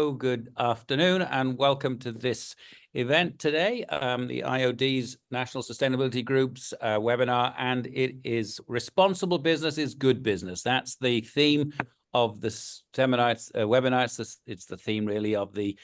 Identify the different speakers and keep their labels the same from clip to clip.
Speaker 1: Good afternoon and welcome to this event today, the IoD's National Sustainability Group's webinar, and it is Responsible Business is Good Business. That's the theme of this seminar, webinar. It's the theme really of the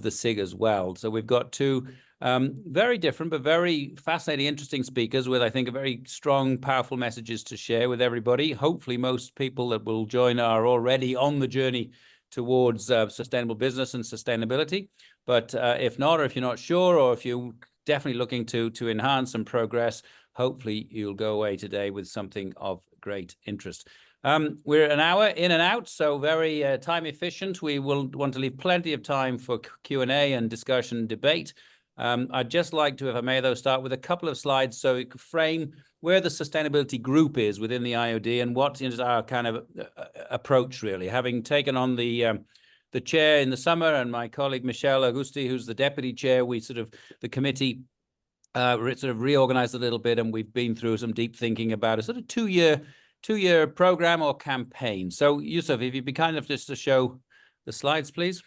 Speaker 1: SIG as well. So we've got two very different but very fascinating, interesting speakers with, I think, a very strong, powerful messages to share with everybody. Hopefully most people that will join are already on the journey towards sustainable business and sustainability. But if not, or if you're not sure, or if you're definitely looking to enhance and progress, hopefully you'll go away today with something of great interest. We're an hour in and out, so very time efficient. We will want to leave plenty of time for Q&A and discussion debate. I'd just like to, if I may, though, start with a couple of slides so it could frame where the sustainability group is within the IoD and what is our kind of approach, really. Having taken on the chair in the summer, and my colleague Michelle Augusti, who's the deputy chair, the committee sort of reorganized a little bit, and we've been through some deep thinking about a sort of two-year program or campaign. So, Yusuf, if you'd be kind of just to show the slides, please.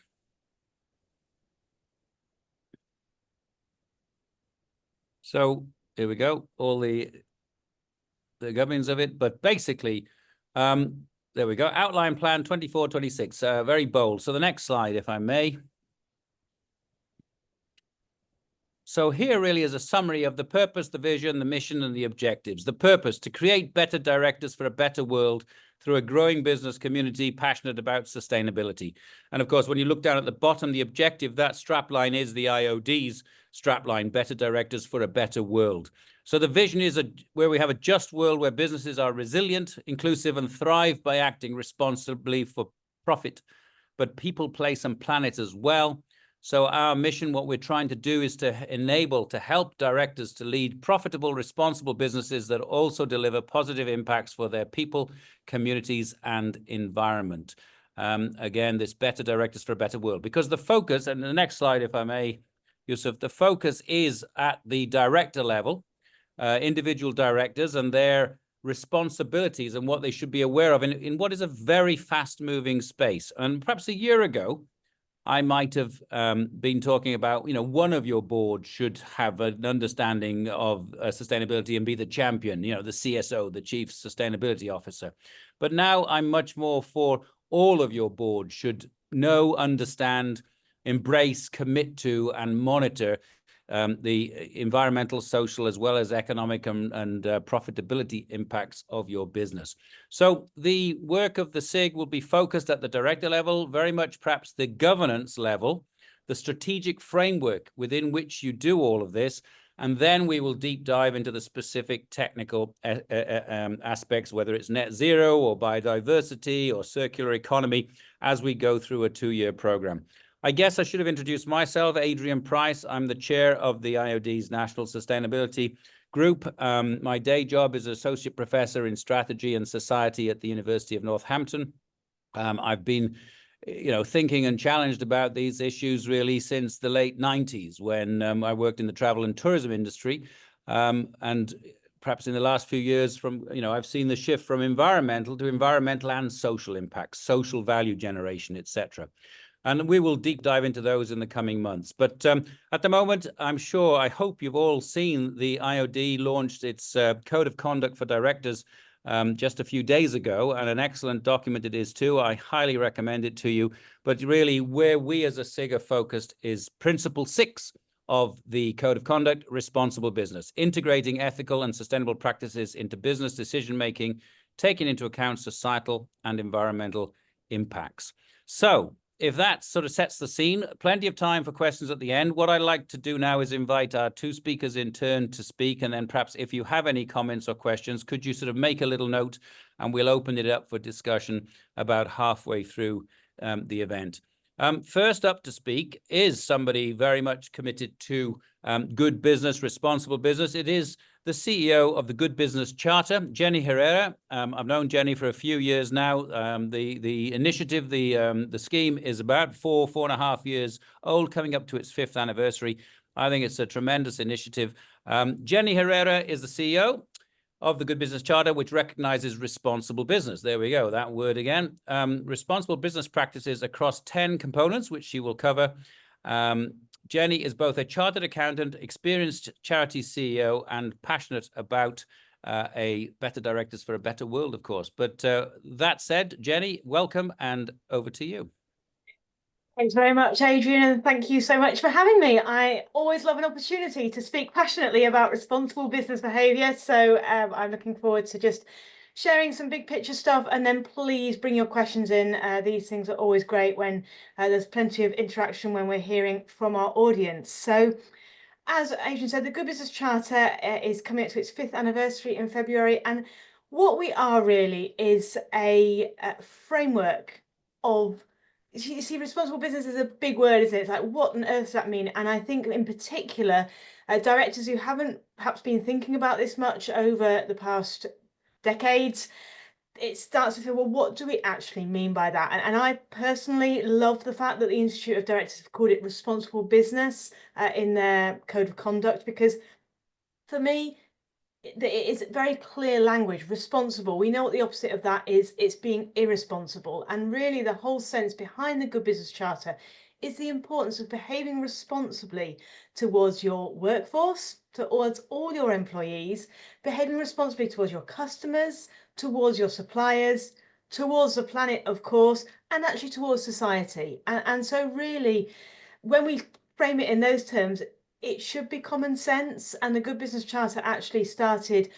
Speaker 1: So here we go, all the governance of it, but basically, there we go, outline plan 24-26, very bold. So the next slide, if I may. So here really is a summary of the purpose, the vision, the mission, and the objectives. The purpose: to create better directors for a better world through a growing business community passionate about sustainability. And of course, when you look down at the bottom, the objective, that strapline is the IoD's strapline, better directors for a better world. So the vision is where we have a just world where businesses are resilient, inclusive, and thrive by acting responsibly for profit, but people, place, and planet as well. So our mission, what we're trying to do, is to help directors to lead profitable, responsible businesses that also deliver positive impacts for their people, communities, and environment. Again, this better directors for a better world. Because the focus, and the next slide, if I may, Yusuf, the focus is at the director level, individual directors and their responsibilities and what they should be aware of in what is a very fast-moving space. And perhaps a year ago, I might have been talking about, one of your board should have an understanding of sustainability and be the champion, the CSO, the Chief Sustainability Officer. But now I'm much more for all of your board should know, understand, embrace, commit to, and monitor the environmental, social, as well as economic and profitability impacts of your business. So the work of the SIG will be focused at the director level, very much perhaps the governance level, the strategic framework within which you do all of this, and then we will deep dive into the specific technical aspects, whether it's net zero or biodiversity or circular economy, as we go through a 2-year program. I guess I should have introduced myself, Adrian Price. I'm the chair of the IoD's National Sustainability Group. My day job is Associate Professor in Strategy and Society at the University of Northampton. I've been, thinking and challenged about these issues really since the late 90s when I worked in the travel and tourism industry. And perhaps in the last few years I've seen the shift from environmental to environmental and social impacts, social value generation, etc. And we will deep dive into those in the coming months. But at the moment, I hope you've all seen the IoD launched its Code of Conduct for Directors just a few days ago, and an excellent document it is too. I highly recommend it to you. But really, where we as a SIG are focused is Principle 6 of the Code of Conduct, responsible business, integrating ethical and sustainable practices into business decision-making, taking into account societal and environmental impacts. So, if that sort of sets the scene, plenty of time for questions at the end. What I'd like to do now is invite our two speakers in turn to speak, and then perhaps if you have any comments or questions, could you sort of make a little note, and we'll open it up for discussion about halfway through the event. First up to speak is somebody very much committed to good business, responsible business. It is the CEO of the Good Business Charter, Jenny Herrera. I've known Jenny for a few years now. The initiative, the scheme is about 4.5 years old, coming up to its 5th anniversary. I think it's a tremendous initiative. Jenny Herrera is the CEO. of the Good Business Charter, which recognizes responsible business. There we go, that word again. Responsible business practices across 10 components, which she will cover. Jenny is both a chartered accountant, experienced charity CEO, and passionate about a better directors for a better world, of course. But that said, Jenny, welcome, and over to you.
Speaker 2: Thanks very much, Adrian, and thank you so much for having me. I always love an opportunity to speak passionately about responsible business behaviour, so I'm looking forward to just sharing some big picture stuff, and then please bring your questions in. These things are always great when there's plenty of interaction when we're hearing from our audience. So, as Adrian said, the Good Business Charter is coming up to its 5th anniversary in February, and what we are really is a framework of, you see, responsible business is a big word, isn't it? It's like, what on earth does that mean? And I think in particular, directors who haven't perhaps been thinking about this much over the past decades, it starts to feel, well, what do we actually mean by that? And I personally love the fact that the Institute of Directors have called it responsible business in their code of conduct, because for me, it is very clear language. Responsible, we know what the opposite of that is. It's being irresponsible. And really the whole sense behind the Good Business Charter is the importance of behaving responsibly towards your workforce, towards all your employees, behaving responsibly towards your customers, towards your suppliers, towards the planet, of course, and actually towards society. And so really, when we frame it in those terms, it should be common sense. And the Good Business Charter actually started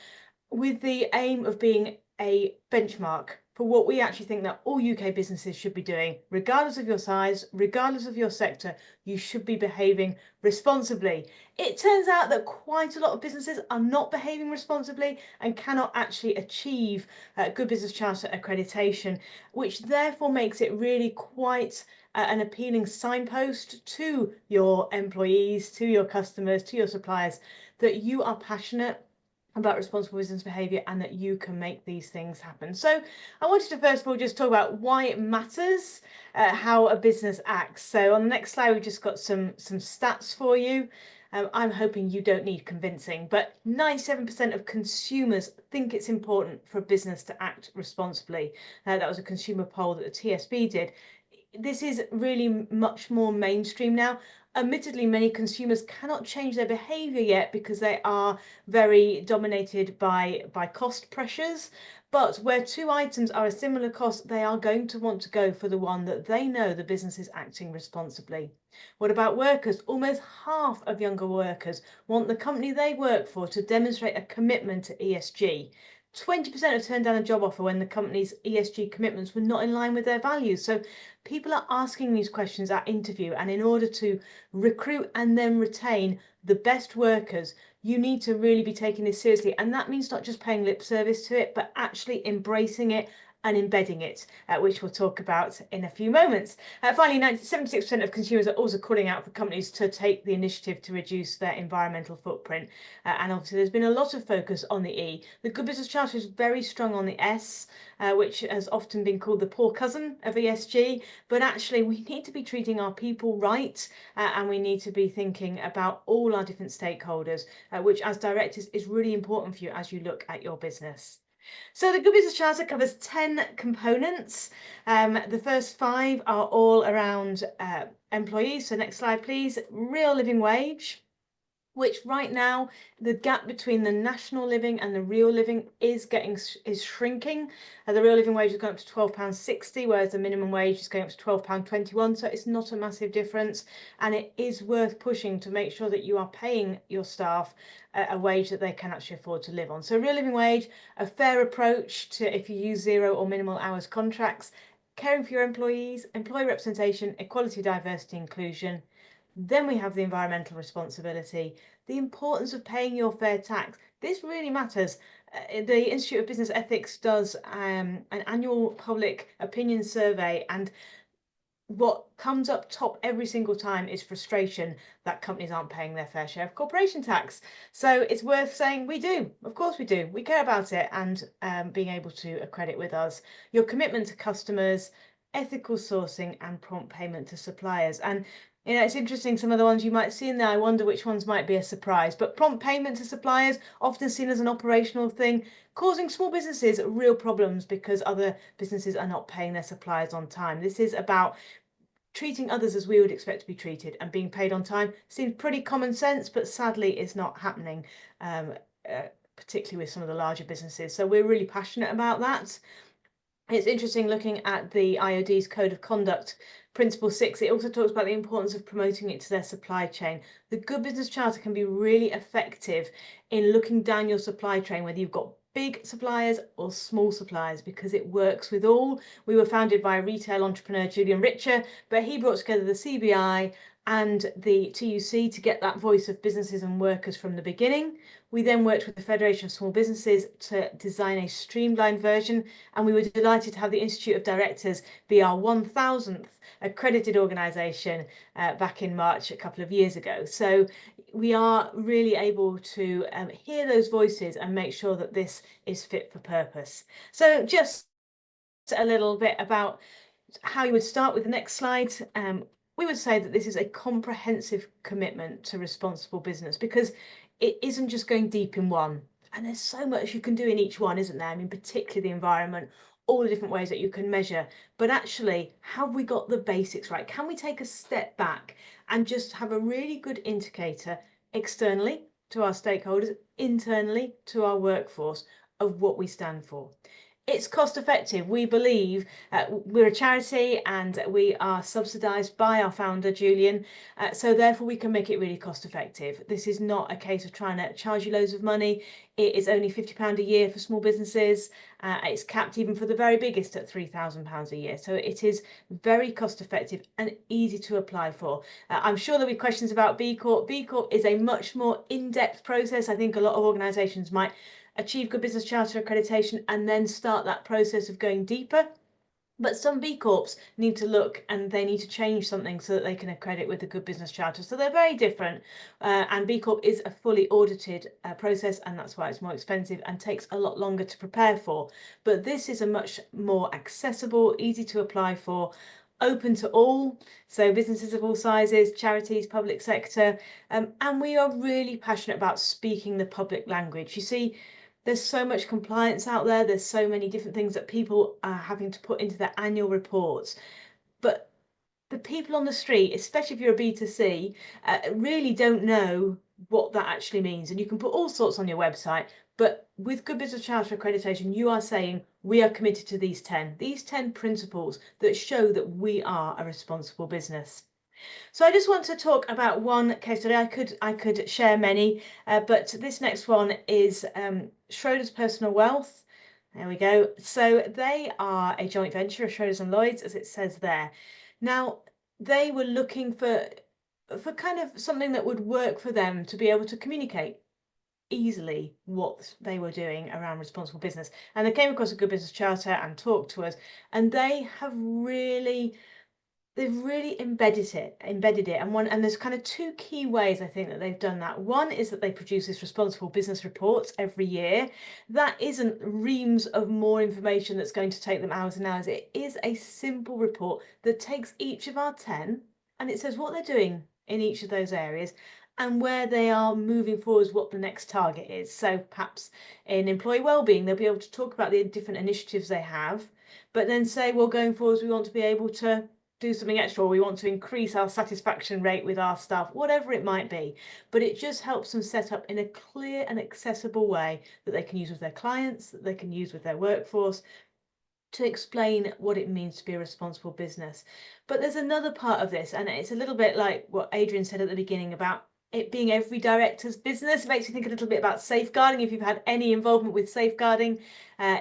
Speaker 2: with the aim of being a benchmark for what we actually think that all UK businesses should be doing. Regardless of your size, regardless of your sector, you should be behaving responsibly. It turns out that quite a lot of businesses are not behaving responsibly and cannot actually achieve Good Business Charter accreditation, which therefore makes it really quite an appealing signpost to your employees, to your customers, to your suppliers, that you are passionate about responsible business behaviour and that you can make these things happen. So I wanted to first of all just talk about why it matters, how a business acts. So on the next slide, we've just got some stats for you. I'm hoping you don't need convincing, but 97% of consumers think it's important for a business to act responsibly. That was a consumer poll that the TSB did. This is really much more mainstream now. Admittedly, many consumers cannot change their behaviour yet because they are very dominated by cost pressures. But where two items are a similar cost, they are going to want to go for the one that they know the business is acting responsibly. What about workers? Almost half of younger workers want the company they work for to demonstrate a commitment to ESG. 20% have turned down a job offer when the company's ESG commitments were not in line with their values. So people are asking these questions at interview, and in order to recruit and then retain the best workers, you need to really be taking this seriously. And that means not just paying lip service to it, but actually embracing it and embedding it, which we'll talk about in a few moments. Finally, 76% of consumers are also calling out for companies to take the initiative to reduce their environmental footprint. And obviously, there's been a lot of focus on the E. The Good Business Charter is very strong on the S, which has often been called the poor cousin of ESG. But actually, we need to be treating our people right, and we need to be thinking about all our different stakeholders, which as directors is really important for you as you look at your business. So the Good Business Charter covers 10 components. The first 5 are all around employees. So next slide, please. Real living wage, which right now the gap between the national living and the real living is shrinking. The real living wage has gone up to £12.60, whereas the minimum wage is going up to £12.21. So it's not a massive difference, and it is worth pushing to make sure that you are paying your staff a wage that they can actually afford to live on. So real living wage, a fair approach to if you use 0 or minimal hours contracts, caring for your employees, employee representation, equality, diversity, inclusion. Then we have the environmental responsibility, the importance of paying your fair tax. This really matters. The Institute of Business Ethics does an annual public opinion survey, and what comes up top every single time is frustration that companies aren't paying their fair share of corporation tax. So it's worth saying we do. Of course we do. We care about it, and being able to accredit with us. Your commitment to customers, ethical sourcing, and prompt payment to suppliers. And it's interesting, some of the ones you might see in there, I wonder which ones might be a surprise. But prompt payment to suppliers, often seen as an operational thing, causing small businesses real problems because other businesses are not paying their suppliers on time. This is about treating others as we would expect to be treated, and being paid on time seems pretty common sense, but sadly is not happening, particularly with some of the larger businesses. So we're really passionate about that. It's interesting looking at the IoD's Code of Conduct, Principle 6, it also talks about the importance of promoting it to their supply chain. The Good Business Charter can be really effective in looking down your supply chain, whether you've got big suppliers or small suppliers, because it works with all. We were founded by a retail entrepreneur, Julian Richer, but he brought together the CBI and the TUC to get that voice of businesses and workers from the beginning. We then worked with the Federation of Small Businesses to design a streamlined version, and we were delighted to have the Institute of Directors be our 1000th accredited organisation back in March a couple of years ago. So we are really able to hear those voices and make sure that this is fit for purpose. So just a little bit about how you would start with the next slide. We would say that this is a comprehensive commitment to responsible business, because it isn't just going deep in one. And there's so much you can do in each one, isn't there? I mean, particularly the environment, all the different ways that you can measure. But actually, have we got the basics right? Can we take a step back and just have a really good indicator externally to our stakeholders, internally to our workforce, of what we stand for? It's cost effective. We believe we're a charity and we are subsidised by our founder, Julian. So therefore we can make it really cost effective. This is not a case of trying to charge you loads of money. It is only £50 a year for small businesses. It's capped even for the very biggest at £3,000 a year. So it is very cost effective and easy to apply for. I'm sure there'll be questions about B Corp. B Corp is a much more in-depth process. I think a lot of organisations might achieve Good Business Charter accreditation and then start that process of going deeper. But some B Corps need to look and they need to change something so that they can accredit with the Good Business Charter. So they're very different. And B Corp is a fully audited process, and that's why it's more expensive and takes a lot longer to prepare for. But this is a much more accessible, easy to apply for, open to all, so businesses of all sizes, charities, public sector, and we are really passionate about speaking the public language. You see, there's so much compliance out there. There's so many different things that people are having to put into their annual reports. But the people on the street, especially if you're a B2C, really don't know what that actually means. And you can put all sorts on your website. But with Good Business Charter accreditation, you are saying we are committed to these 10 principles that show that we are a responsible business. So I just want to talk about one case study. I could share many, but this next one is Schroders Personal Wealth. There we go. So they are a joint venture of Schroders and Lloyds, as it says there. Now, they were looking for kind of something that would work for them to be able to communicate easily what they were doing around responsible business. And they came across a Good Business Charter and talked to us, and they have they've really embedded it, and there's kind of two key ways I think that they've done that. One is that they produce this responsible business reports every year. That isn't reams of more information that's going to take them hours and hours. It is a simple report that takes each of our 10 and it says what they're doing in each of those areas and where they are moving forwards, what the next target is. So perhaps in employee wellbeing, they'll be able to talk about the different initiatives they have, but then say, well, going forwards, we want to be able to do something extra, or we want to increase our satisfaction rate with our staff, whatever it might be. But it just helps them set up in a clear and accessible way that they can use with their clients, that they can use with their workforce, to explain what it means to be a responsible business. But there's another part of this, and it's a little bit like what Adrian said at the beginning about it being every director's business. It makes you think a little bit about safeguarding. If you've had any involvement with safeguarding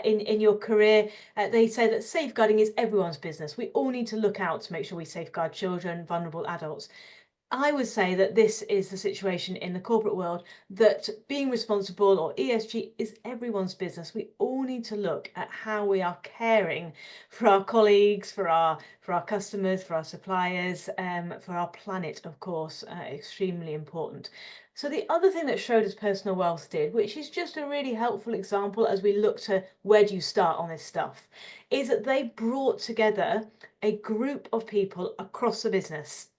Speaker 2: in your career, they say that safeguarding is everyone's business. We all need to look out to make sure we safeguard children, vulnerable adults. I would say that this is the situation in the corporate world, that being responsible, or ESG, is everyone's business. We all need to look at how we are caring for our colleagues, for our customers, for our suppliers, for our planet, of course, extremely important. So the other thing that Schroders Personal Wealth did, which is just a really helpful example as we look to where do you start on this stuff, is that they brought together a group of people across the business.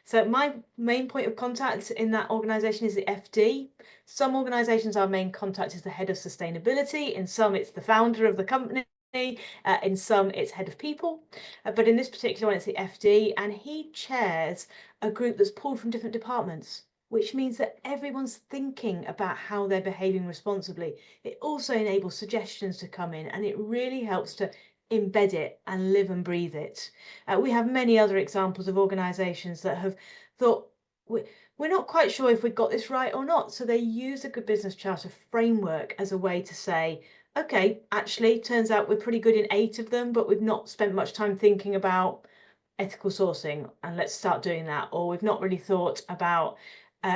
Speaker 2: So my main point of contact in that organisation is the FD. Some organisations, our main contact is the head of sustainability. In some, it's the founder of the company. In some, it's head of people. But in this particular one, it's the FD, and he chairs a group that's pulled from different departments, which means that everyone's thinking about how they're behaving responsibly. It also enables suggestions to come in, and it really helps to embed it and live and breathe it. We have many other examples of organisations that have thought, we're not quite sure if we got this right or not. So they use a good business charter framework as a way to say, okay, actually, turns out we're pretty good in 8 of them, but we've not spent much time thinking about ethical sourcing, and let's start doing that. Or we've not really thought about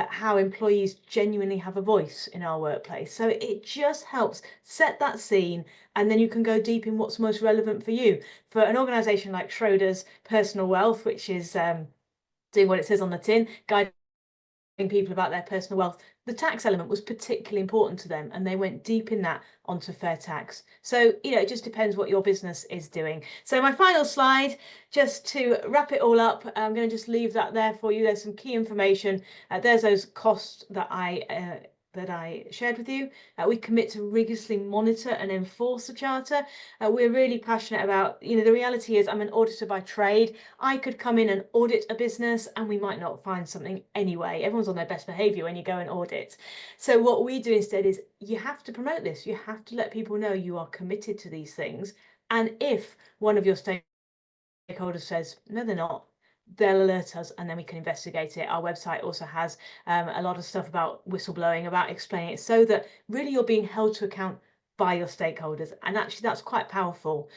Speaker 2: how employees genuinely have a voice in our workplace. So it just helps set that scene, and then you can go deep in what's most relevant for you. For an organisation like Schroders Personal Wealth, which is doing what it says on the tin, guiding people about their personal wealth, the tax element was particularly important to them, and they went deep in that onto fair tax. So, it just depends what your business is doing. So my final slide, just to wrap it all up, I'm going to just leave that there for you. There's some key information. There's those costs that I shared with you. We commit to rigorously monitor and enforce the charter. We're really passionate about, the reality is I'm an auditor by trade. I could come in and audit a business and we might not find something anyway. Everyone's on their best behavior when you go and audit. So what we do instead is you have to promote this. You have to let people know you are committed to these things. And if one of your stakeholders says, no, they're not, they'll alert us and then we can investigate it. Our website also has a lot of stuff about whistleblowing, about explaining it, so that really you're being held to account by your stakeholders. And actually that's quite powerful.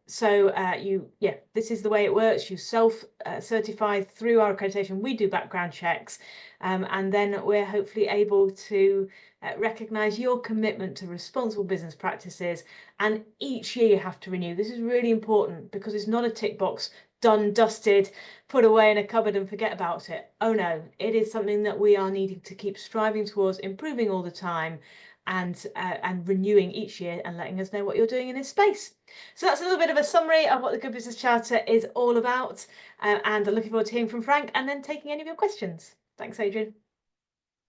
Speaker 2: This is the way it works. You self-certify through our accreditation. We do background checks, and then we're hopefully able to recognise your commitment to responsible business practices. And each year you have to renew. This is really important because it's not a tick box, done, dusted, put away in a cupboard and forget about it. Oh no, it is something that we are needing to keep striving towards, improving all the time, and renewing each year and letting us know what you're doing in this space. So that's a little bit of a summary of what the Good Business Charter is all about, and I'm looking forward to hearing from Frank and then taking any of your questions. Thanks, Adrian.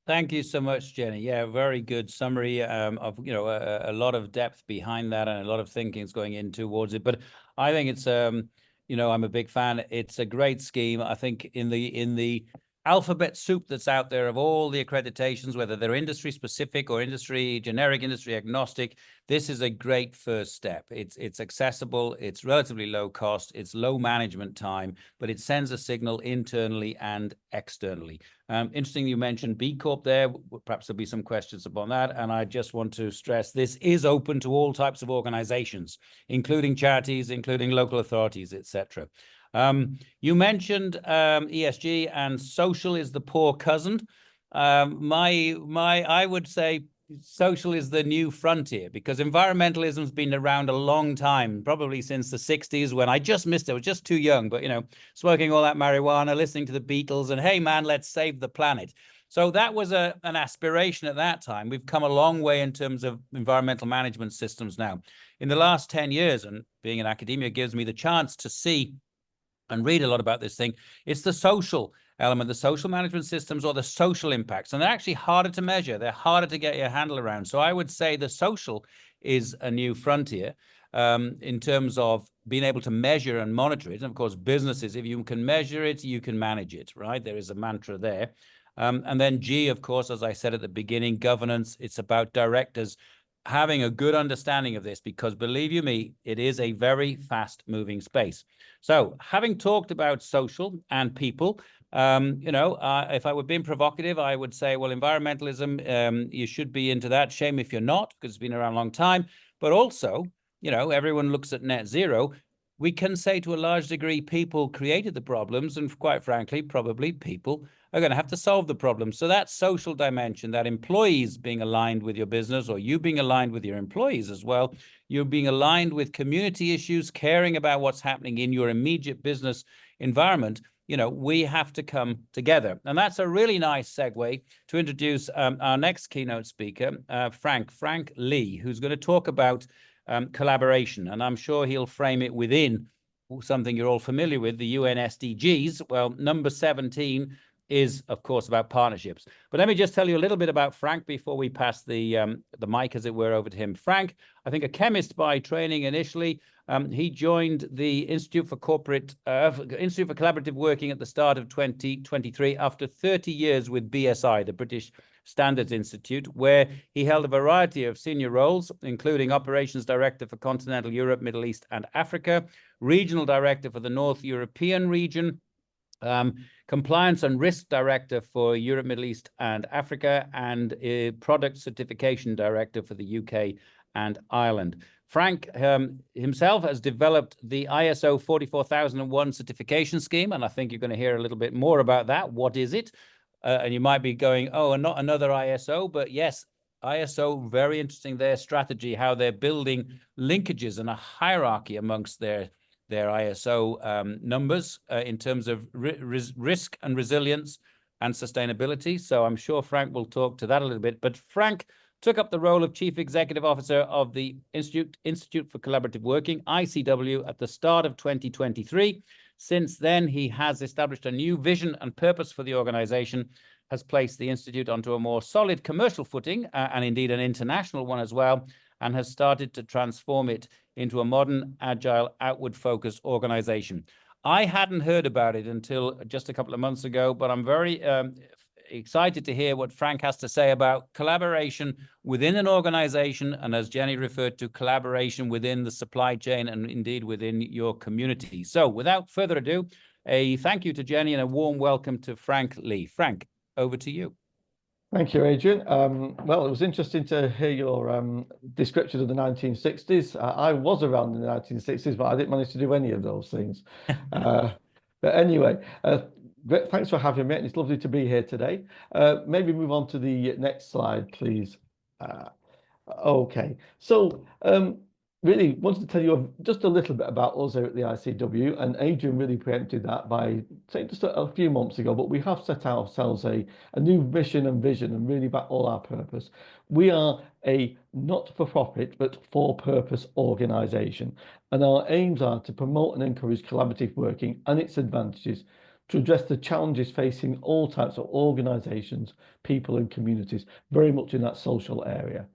Speaker 1: Thank you so much, Jenny. Yeah, very good summary of, a lot of depth behind that and a lot of thinking's going in towards it. But I think it's, I'm a big fan. It's a great scheme. I think in the alphabet soup that's out there of all the accreditations, whether they're industry specific or generic industry agnostic, this is a great first step. It's accessible, it's relatively low cost, it's low management time, but it sends a signal internally and externally. Interesting you mentioned B Corp there. Perhaps there'll be some questions upon that. And I just want to stress this is open to all types of organizations, including charities, including local authorities, etc. You mentioned ESG, and social is the poor cousin. I would say social is the new frontier, because environmentalism has been around a long time, probably since the 60s, when I just missed it. I was just too young, but smoking all that marijuana, listening to the Beatles, and hey man, let's save the planet. So that was an aspiration at that time. We've come a long way in terms of environmental management systems now. In the last 10 years, and being in academia gives me the chance to see and read a lot about this thing, it's the social element, the social management systems, or the social impacts. And they're actually harder to measure. They're harder to get your handle around. So I would say the social is a new frontier in terms of being able to measure and monitor it. And of course, businesses, if you can measure it, you can manage it, right? There is a mantra there. And then G, of course, as I said at the beginning, governance. It's about directors having a good understanding of this, because believe you me, it is a very fast moving space. So having talked about social and people, if I were being provocative, I would say, well, environmentalism, you should be into that. Shame if you're not, because it's been around a long time. But also, everyone looks at net zero. we can say to a large degree, people created the problems, and quite frankly, probably people are going to have to solve the problems. So that social dimension, that employees being aligned with your business, or you being aligned with your employees as well, you're being aligned with community issues, caring about what's happening in your immediate business environment, we have to come together. And that's a really nice segue to introduce our next keynote speaker, Frank Lee, who's going to talk about collaboration. And I'm sure he'll frame it within something you're all familiar with, the UN SDGs. Well, number 17 is, of course, about partnerships. But let me just tell you a little bit about Frank before we pass the mic, as it were, over to him. Frank, I think a chemist by training initially. He joined the Institute for Collaborative Working at the start of 2023 after 30 years with BSI, the British Standards Institute, where he held a variety of senior roles, including Operations Director for Continental Europe, Middle East, and Africa, Regional Director for the North European region, Compliance and Risk Director for Europe, Middle East, and Africa, and Product Certification Director for the UK and Ireland. Frank himself has developed the ISO 44001 certification scheme, and I think you're going to hear a little bit more about that. What is it? And you might be going, oh, and not another ISO, but yes, ISO, very interesting, their strategy, how they're building linkages and a hierarchy amongst their ISO numbers in terms of risk and resilience and sustainability. So I'm sure Frank will talk to that a little bit. But Frank took up the role of Chief Executive Officer of the Institute for Collaborative Working, ICW, at the start of 2023. Since then, he has established a new vision and purpose for the organization, has placed the Institute onto a more solid commercial footing, and indeed an international one as well, and has started to transform it into a modern, agile, outward-focused organization. I hadn't heard about it until just a couple of months ago, but I'm very excited to hear what Frank has to say about collaboration within an organization, and as Jenny referred to, collaboration within the supply chain and indeed within your community. So without further ado, a thank you to Jenny and a warm welcome to Frank Lee. Frank, over to you.
Speaker 3: Thank you, Adrian. Well, it was interesting to hear your description of the 1960s. I was around in the 1960s, but I didn't manage to do any of those things. But anyway, thanks for having me. It's lovely to be here today. Maybe move on to the next slide, please. Okay, so really wanted to tell you just a little bit about us here at the ICW, and Adrian really preempted that by saying just a few months ago, but we have set ourselves a new mission and vision and really back all our purpose. We are a not-for-profit but for-purpose organisation, and our aims are to promote and encourage collaborative working and its advantages, to address the challenges facing all types of organisations, people and communities, very much in that social area.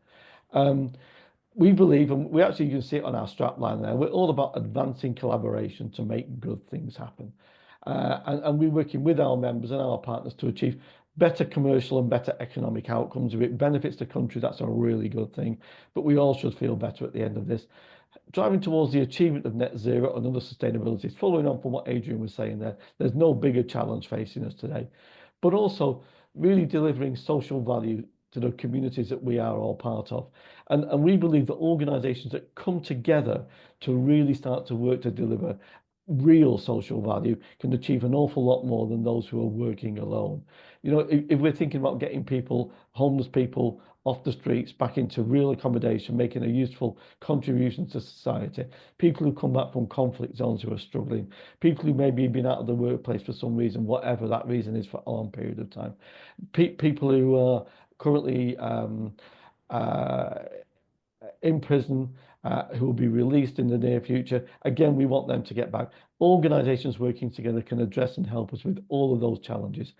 Speaker 3: We believe, and we actually, you can see it on our strapline there, we're all about advancing collaboration to make good things happen. And we're working with our members and our partners to achieve better commercial and better economic outcomes. If it benefits the country, that's a really good thing. But we all should feel better at the end of this. Driving towards the achievement of net zero and other sustainability, following on from what Adrian was saying there, there's no bigger challenge facing us today. But also really delivering social value to the communities that we are all part of. And we believe that organisations that come together to really start to work to deliver real social value can achieve an awful lot more than those who are working alone. You know, if we're thinking about getting people, homeless people, off the streets back into real accommodation, making a useful contribution to society, people who come back from conflict zones who are struggling, people who maybe have been out of the workplace for some reason, whatever that reason is, for a long period of time, people who are currently in prison, who will be released in the near future. Again, we want them to get back. Organisations working together can address and help us with all of those challenges.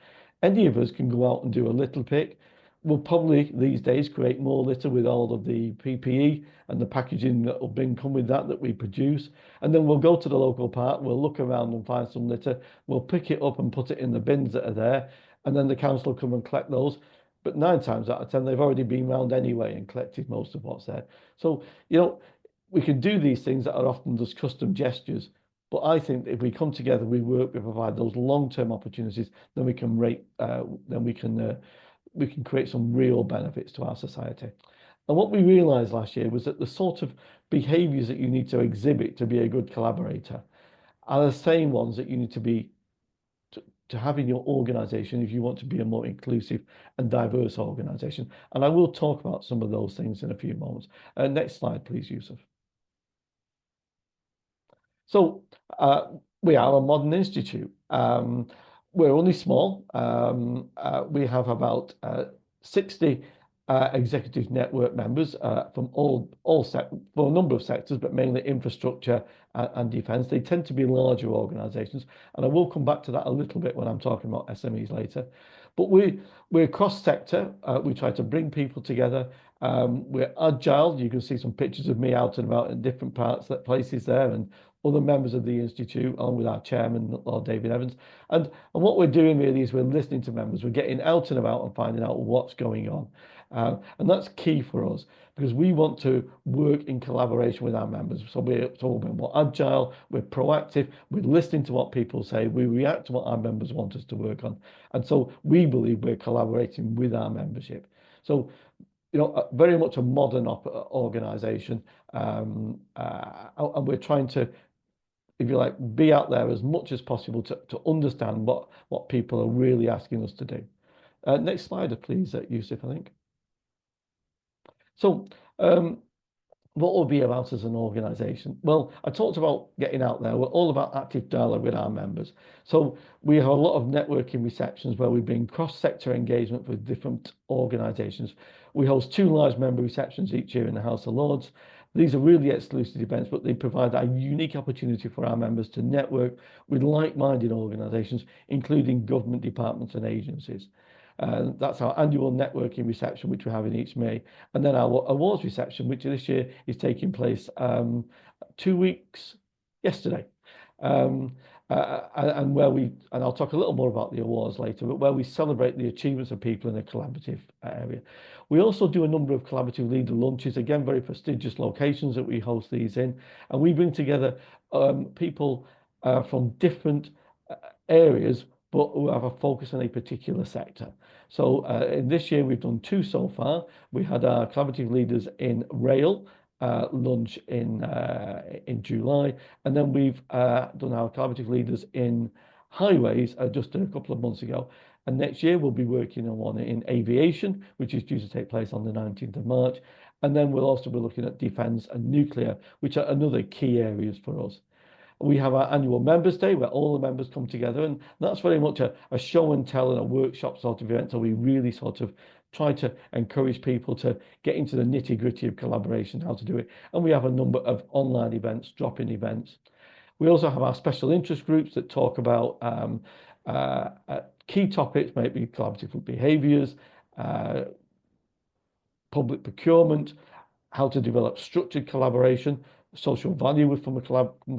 Speaker 3: Any of us can go out and do a little pick. We'll probably these days create more litter with all of the PPE and the packaging that will come with that we produce. And then we'll go to the local park, we'll look around and find some litter, we'll pick it up and put it in the bins that are there, and then the council will come and collect those. But 9 times out of 10, they've already been round anyway and collected most of what's there. So, you know, we can do these things that are often just custom gestures. But I think if we come together, we work, we provide those long-term opportunities, then we can we can create some real benefits to our society. And what we realized last year was that the sort of behaviors that you need to exhibit to be a good collaborator are the same ones that you need to have in your organization if you want to be a more inclusive and diverse organization. And I will talk about some of those things in a few moments. Next slide, please, Yusuf. So we are a modern institute. We're only small. We have about 60 executive network members from for a number of sectors, but mainly infrastructure and defence. They tend to be larger organisations, and I will come back to that a little bit when I'm talking about SMEs later. But we're cross-sector. We try to bring people together. We're agile. You can see some pictures of me out and about in different places there, and other members of the Institute, along with our chairman, Lord David Evans. And what we're doing really is we're listening to members. We're getting out and about and finding out what's going on. And that's key for us because we want to work in collaboration with our members. So we're more agile, we're proactive, we're listening to what people say, we react to what our members want us to work on. And so we believe we're collaborating with our membership. So very much a modern organisation, and we're trying to, if you like, be out there as much as possible to understand what people are really asking us to do. Next slide, please, Yusuf, I think. So what we'll be about as an organisation? Well, I talked about getting out there. We're all about active dialogue with our members. So we have a lot of networking receptions where we bring cross-sector engagement with different organisations. We host 2 large member receptions each year in the House of Lords. These are really exclusive events, but they provide a unique opportunity for our members to network with like-minded organisations, including government departments and agencies. That's our annual networking reception, which we have in each May. And then our awards reception, which this year is taking place 2 weeks yesterday. And I'll talk a little more about the awards later, but where we celebrate the achievements of people in a collaborative area. We also do a number of collaborative leader lunches, again, very prestigious locations that we host these in. And we bring together people from different areas, but who have a focus on a particular sector. So in this year, we've done 2 so far. We had our collaborative leaders in rail lunch in July, and then we've done our collaborative leaders in highways just a couple of months ago. And next year, we'll be working on one in aviation, which is due to take place on the 19th of March. And then we'll also be looking at defence and nuclear, which are another key areas for us. We have our annual Members' Day where all the members come together, and that's very much a show and tell and a workshop sort of event. So we really sort of try to encourage people to get into the nitty-gritty of collaboration, how to do it. And we have a number of online events, drop-in events. We also have our special interest groups that talk about key topics, maybe collaborative behaviours, public procurement, how to develop structured collaboration, social value from a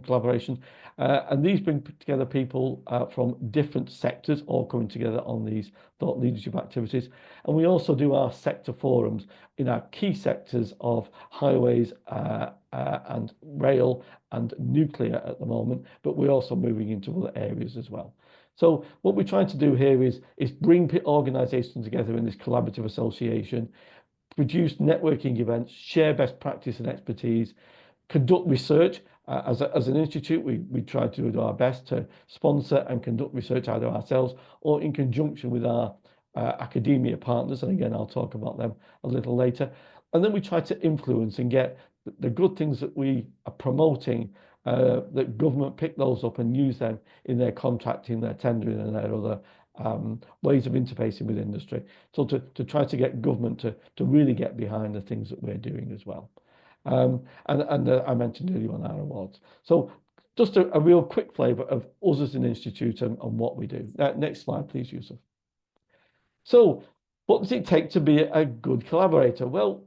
Speaker 3: collaboration. And these bring together people from different sectors all coming together on these thought leadership activities. And we also do our sector forums in our key sectors of highways and rail and nuclear at the moment, but we're also moving into other areas as well. So what we're trying to do here is bring organisations together in this collaborative association, produce networking events, share best practice and expertise, conduct research. As an institute, we try to do our best to sponsor and conduct research either ourselves or in conjunction with our academia partners. And again, I'll talk about them a little later. And then we try to influence and get the good things that we are promoting, that government pick those up and use them in their contracting, their tendering and their other ways of interfacing with industry. So to try to get government to really get behind the things that we're doing as well. And I mentioned earlier on our awards. So just a real quick flavour of us as an institute and what we do. Next slide, please, Yusuf. So what does it take to be a good collaborator? Well,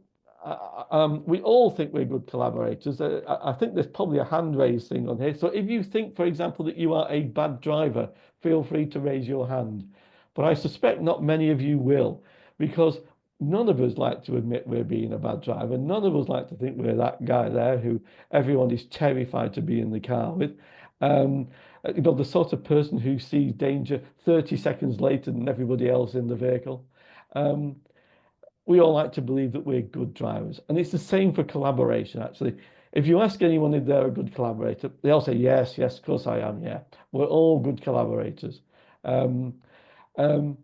Speaker 3: we all think we're good collaborators. I think there's probably a hand raise thing on here. So if you think, for example, that you are a bad driver, feel free to raise your hand. But I suspect not many of you will, because none of us like to admit we're being a bad driver. None of us like to think we're that guy there who everyone is terrified to be in the car with. The sort of person who sees danger 30 seconds later than everybody else in the vehicle. We all like to believe that we're good drivers. And it's the same for collaboration, actually. If you ask anyone if they're a good collaborator, they all say, yes, yes, of course I am. Yeah, we're all good collaborators. Um, um,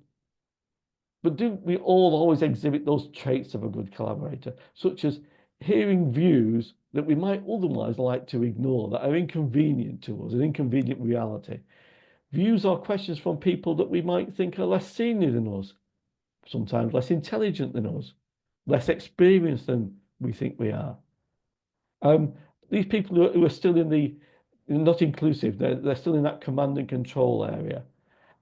Speaker 3: but do we all always exhibit those traits of a good collaborator, such as hearing views that we might otherwise like to ignore, that are inconvenient to us, an inconvenient reality? Views or questions from people that we might think are less senior than us, sometimes less intelligent than us, less experienced than we think we are. These people who are still in the not inclusive, they're still in that command and control area.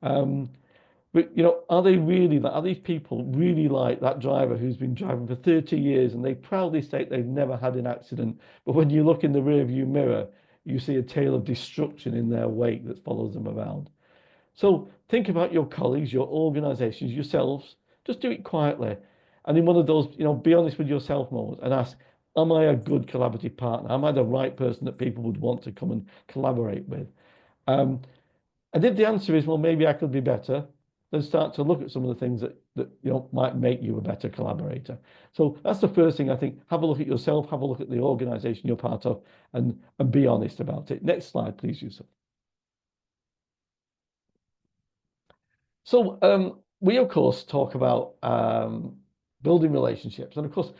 Speaker 3: But are they really are these people really like that driver who's been driving for 30 years and they proudly state they've never had an accident, but when you look in the rearview mirror, you see a tale of destruction in their wake that follows them around. So think about your colleagues, your organizations, yourselves. Just do it quietly. And in one of those, be honest with yourself moments and ask, am I a good collaborative partner? Am I the right person that people would want to come and collaborate with? And if the answer is, well, maybe I could be better, then start to look at some of the things that might make you a better collaborator. So that's the first thing I think. Have a look at yourself, have a look at the organization you're part of, and be honest about it. Next slide, please, Yusuf. So we, of course, talk about building relationships. And of course,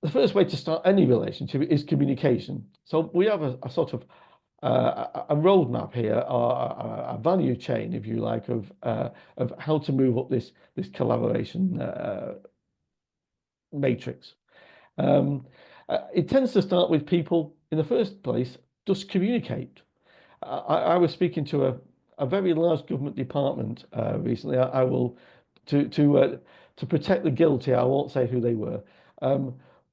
Speaker 3: the first way to start any relationship is communication. So we have a sort of a roadmap here, or a value chain, if you like, of how to move up this collaboration matrix. It tends to start with people in the first place just communicate. I was speaking to a very large government department recently. I will to protect the guilty, I won't say who they were.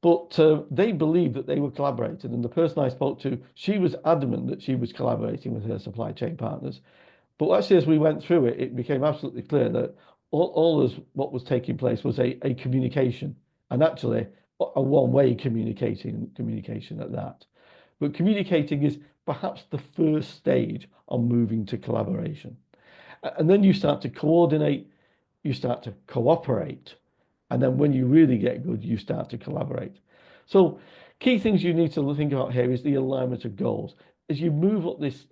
Speaker 3: But they believed that they were collaborating, and the person I spoke to, she was adamant that she was collaborating with her supply chain partners. But actually, as we went through it, it became absolutely clear that all what was taking place was a communication, and actually a one-way communication at that. But communicating is perhaps the first stage on moving to collaboration. And then you start to coordinate, you start to cooperate, and then when you really get good, you start to collaborate. So key things you need to think about here is the alignment of goals. As you move up this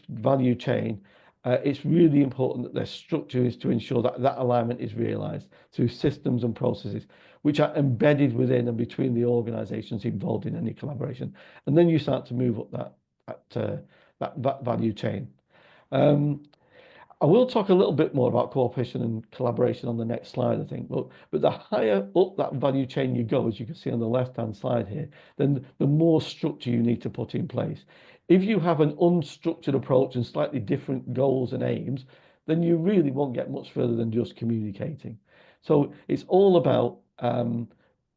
Speaker 3: value chain, it's really important that their structure is to ensure that that alignment is realized through systems and processes which are embedded within and between the organizations involved in any collaboration. And then you start to move up that value chain. I will talk a little bit more about cooperation and collaboration on the next slide, I think. But the higher up that value chain you go, as you can see on the left-hand side here, then the more structure you need to put in place. If you have an unstructured approach and slightly different goals and aims, then you really won't get much further than just communicating. So it's all about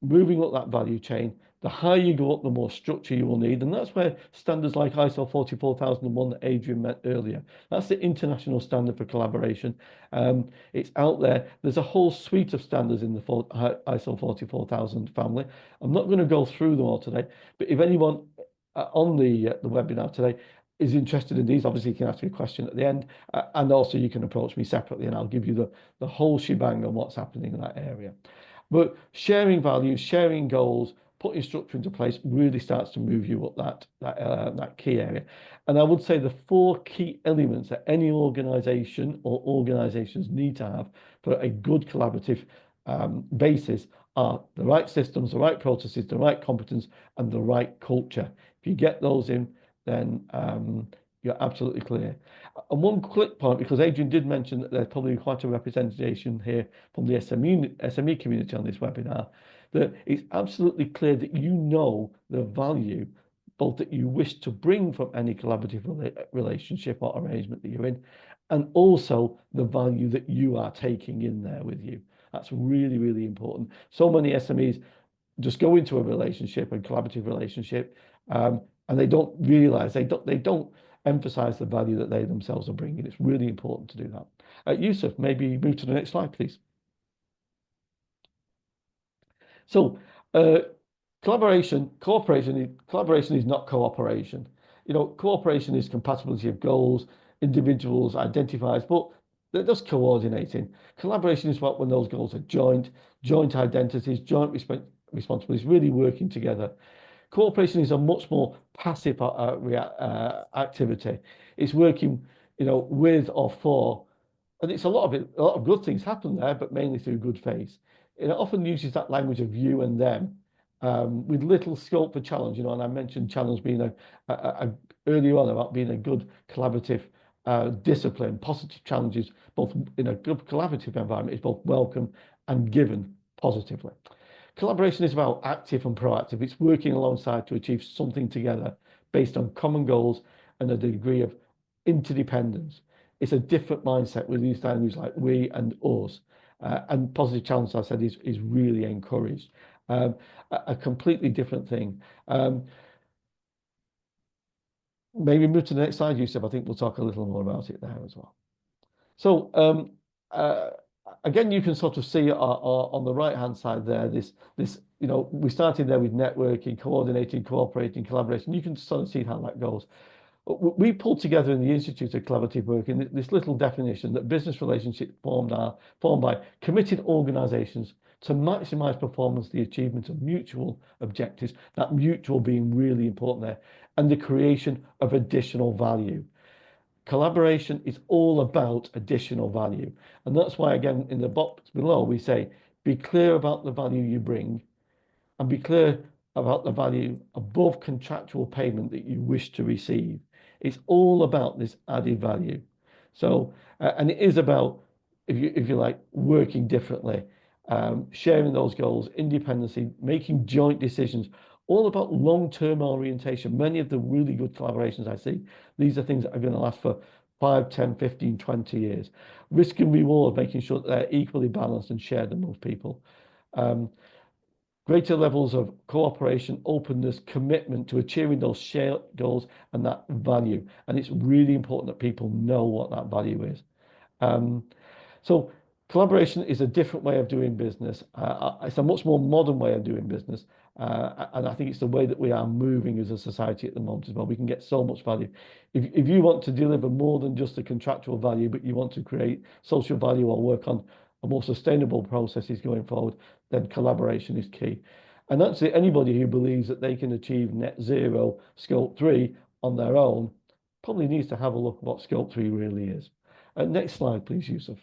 Speaker 3: moving up that value chain. The higher you go up, the more structure you will need. And that's where standards like ISO 44001 that Adrian met earlier, that's the international standard for collaboration. It's out there. There's a whole suite of standards in the ISO 44000 family. I'm not going to go through them all today, but if anyone on the webinar today is interested in these, obviously you can ask me a question at the end, and also you can approach me separately and I'll give you the whole shebang on what's happening in that area. But sharing values, sharing goals, putting structure into place really starts to move you up that key area. And I would say the 4 key elements that any organization or organizations need to have for a good collaborative basis are the right systems, the right processes, the right competence, and the right culture. If you get those in, then you're absolutely clear. And one quick point, because Adrian did mention that there's probably quite a representation here from the SME community on this webinar, that it's absolutely clear that you know the value both that you wish to bring from any collaborative relationship or arrangement that you're in, and also the value that you are taking in there with you. That's really, really important. So many SMEs just go into a relationship, a collaborative relationship, and they don't realize, they don't emphasize the value that they themselves are bringing. It's really important to do that. Yusuf, maybe move to the next slide, please. So collaboration is not cooperation. Cooperation is compatibility of goals, individuals identifies, but they're just coordinating. Collaboration is when those goals are joint identities, joint responsibilities, really working together. Cooperation is a much more passive activity. It's working, with or for, and it's a lot of good things happen there, but mainly through good faith. It often uses that language of you and them, with little scope for challenge. And I mentioned challenge being earlier on about being a good collaborative discipline. Positive challenges, both in a good collaborative environment, is both welcome and given positively. Collaboration is about active and proactive. It's working alongside to achieve something together based on common goals and a degree of interdependence. It's a different mindset with these languages like we and us. And positive challenge, as I said, is really encouraged. A completely different thing. Maybe move to the next slide, Yusuf. I think we'll talk a little more about it there as well. So again, you can sort of see on the right-hand side there, this we started there with networking, coordinating, cooperating, collaboration. You can sort of see how that goes. We pulled together in the Institute of Collaborative Working this little definition that business relationships formed by committed organizations to maximize performance, the achievement of mutual objectives, that mutual being really important there, and the creation of additional value. Collaboration is all about additional value. And that's why, again, in the box below, we say, be clear about the value you bring and be clear about the value above contractual payment that you wish to receive. It's all about this added value. So, and it is about, if you like, working differently, sharing those goals, independency, making joint decisions, all about long-term orientation. Many of the really good collaborations I see, these are things that are going to last for 5, 10, 15, 20 years. Risk and reward, making sure that they're equally balanced and shared amongst people. Greater levels of cooperation, openness, commitment to achieving those shared goals and that value. And it's really important that people know what that value is. So collaboration is a different way of doing business. It's a much more modern way of doing business. And I think it's the way that we are moving as a society at the moment as well. We can get so much value. If you want to deliver more than just the contractual value, but you want to create social value or work on a more sustainable processes going forward, then collaboration is key. And actually, anybody who believes that they can achieve net zero scope 3 on their own probably needs to have a look at what scope 3 really is. Next slide, please, Yusuf.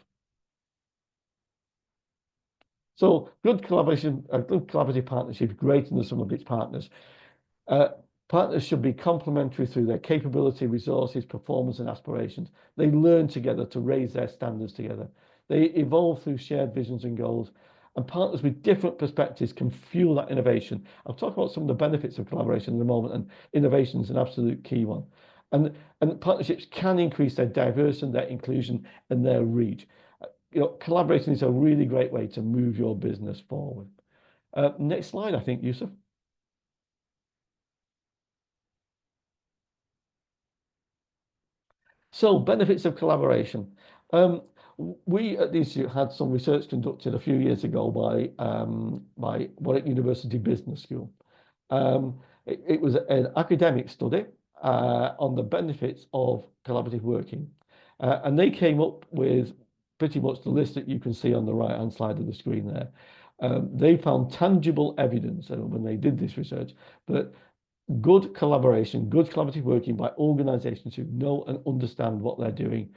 Speaker 3: So good collaboration, a good collaborative partnership, greater than the sum of its partners. Partners should be complementary through their capability, resources, performance, and aspirations. They learn together to raise their standards together. They evolve through shared visions and goals. And partners with different perspectives can fuel that innovation. I'll talk about some of the benefits of collaboration in a moment, and innovation is an absolute key one. And partnerships can increase their diversity, their inclusion, and their reach. Collaboration is a really great way to move your business forward. Next slide, I think, Yusuf. So, benefits of collaboration. We at the Institute had some research conducted a few years ago by Warwick University Business School. It was an academic study on the benefits of collaborative working. And they came up with pretty much the list that you can see on the right-hand side of the screen there. They found tangible evidence when they did this research that good collaboration, good collaborative working by organizations who know and understand what they're doing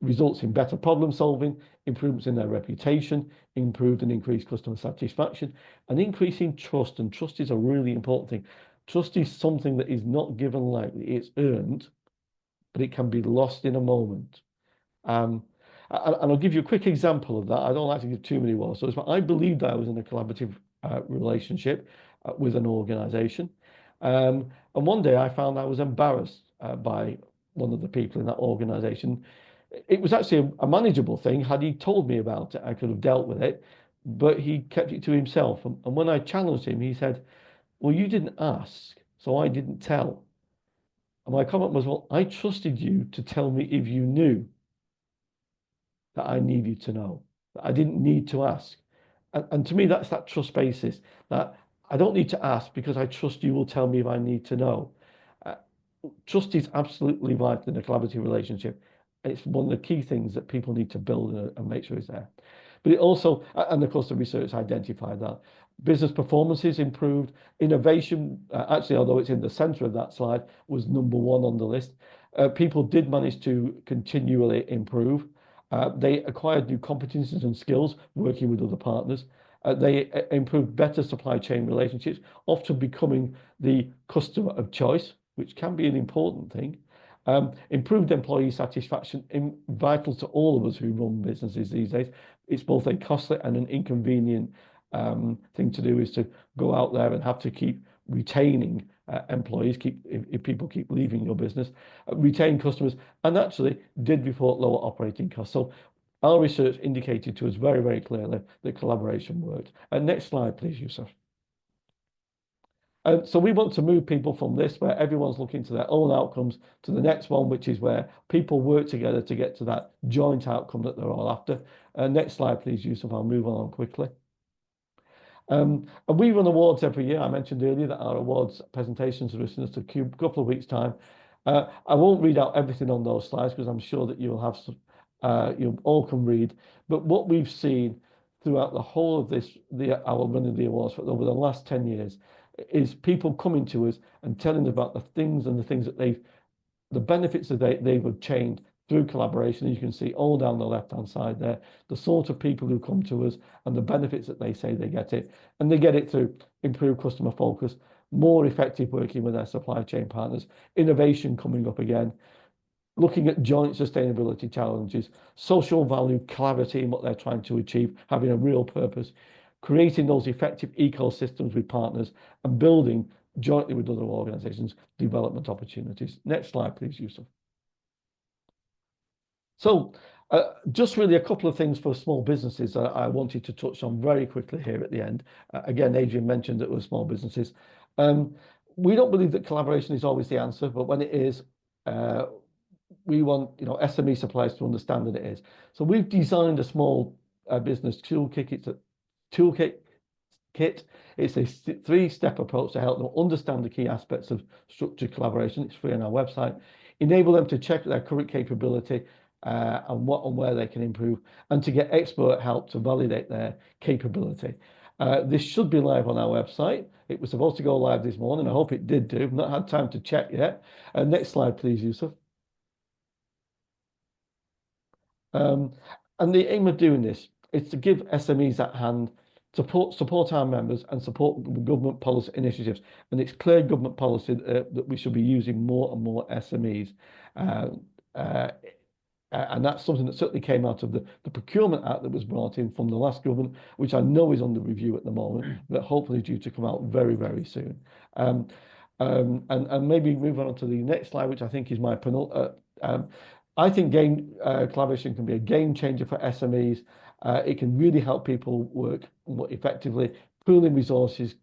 Speaker 3: results in better problem solving, improvements in their reputation, improved and increased customer satisfaction, and increasing trust. And trust is a really important thing. Trust is something that is not given lightly. It's earned, but it can be lost in a moment. And I'll give you a quick example of that. I don't like to give too many war stories, but I believed I was in a collaborative relationship with an organization. And one day I found I was embarrassed by one of the people in that organization. It was actually a manageable thing. Had he told me about it, I could have dealt with it, but he kept it to himself. And when I challenged him, he said, well, you didn't ask, so I didn't tell. And my comment was, well, I trusted you to tell me if you knew that I needed to know, that I didn't need to ask. And to me, that's that trust basis, that I don't need to ask because I trust you will tell me if I need to know. Trust is absolutely vital in a collaborative relationship. it's one of the key things that people need to build and make sure is there. But it also, and of course, the research identified that business performances improved. Innovation, actually, although it's in the center of that slide, was number one on the list. People did manage to continually improve. They acquired new competencies and skills working with other partners. They improved better supply chain relationships, often becoming the customer of choice, which can be an important thing. Improved employee satisfaction, vital to all of us who run businesses these days. It's both a costly and an inconvenient thing to do, is to go out there and have to keep retaining employees, if people keep leaving your business, retain customers, and actually did report lower operating costs. So our research indicated to us very, very clearly that collaboration worked. Next slide, please, Yusuf. So we want to move people from this, where everyone's looking to their own outcomes, to the next one, which is where people work together to get to that joint outcome that they're all after. Next slide, please, Yusuf. I'll move on quickly. And we run awards every year. I mentioned earlier that our awards presentations are in just a couple of weeks' time. I won't read out everything on those slides because I'm sure that you'll have some, you all can read. But what we've seen throughout the whole of this, our running the awards for over the last 10 years, is people coming to us and telling us about the things that the benefits that they've obtained through collaboration. You can see all down the left-hand side there, the sort of people who come to us and the benefits that they say they get it. And they get it through improved customer focus, more effective working with their supply chain partners, innovation coming up again, looking at joint sustainability challenges, social value, clarity in what they're trying to achieve, having a real purpose, creating those effective ecosystems with partners, and building jointly with other organizations development opportunities. Next slide, please, Yusuf. So just really a couple of things for small businesses that I wanted to touch on very quickly here at the end. Again, Adrian mentioned that we're small businesses. We don't believe that collaboration is always the answer, but when it is, we want SME suppliers to understand that it is. So we've designed a small business toolkit. It's a toolkit. It's a three-step approach to help them understand the key aspects of structured collaboration. It's free on our website. Enable them to check their current capability and what and where they can improve, and to get expert help to validate their capability. This should be live on our website. It was supposed to go live this morning. I hope it did do. I've not had time to check yet. Next slide, please, Yusuf. And the aim of doing this is to give SMEs that hand, support our members, and support government policy initiatives. And it's clear government policy that we should be using more and more SMEs. And that's something that certainly came out of the Procurement Act that was brought in from the last government, which I know is under review at the moment, but hopefully due to come out very, very soon. And maybe move on to the next slide, which I think is my penultimate. I think collaboration can be a game changer for SMEs. It can really help people work more effectively, pooling resources,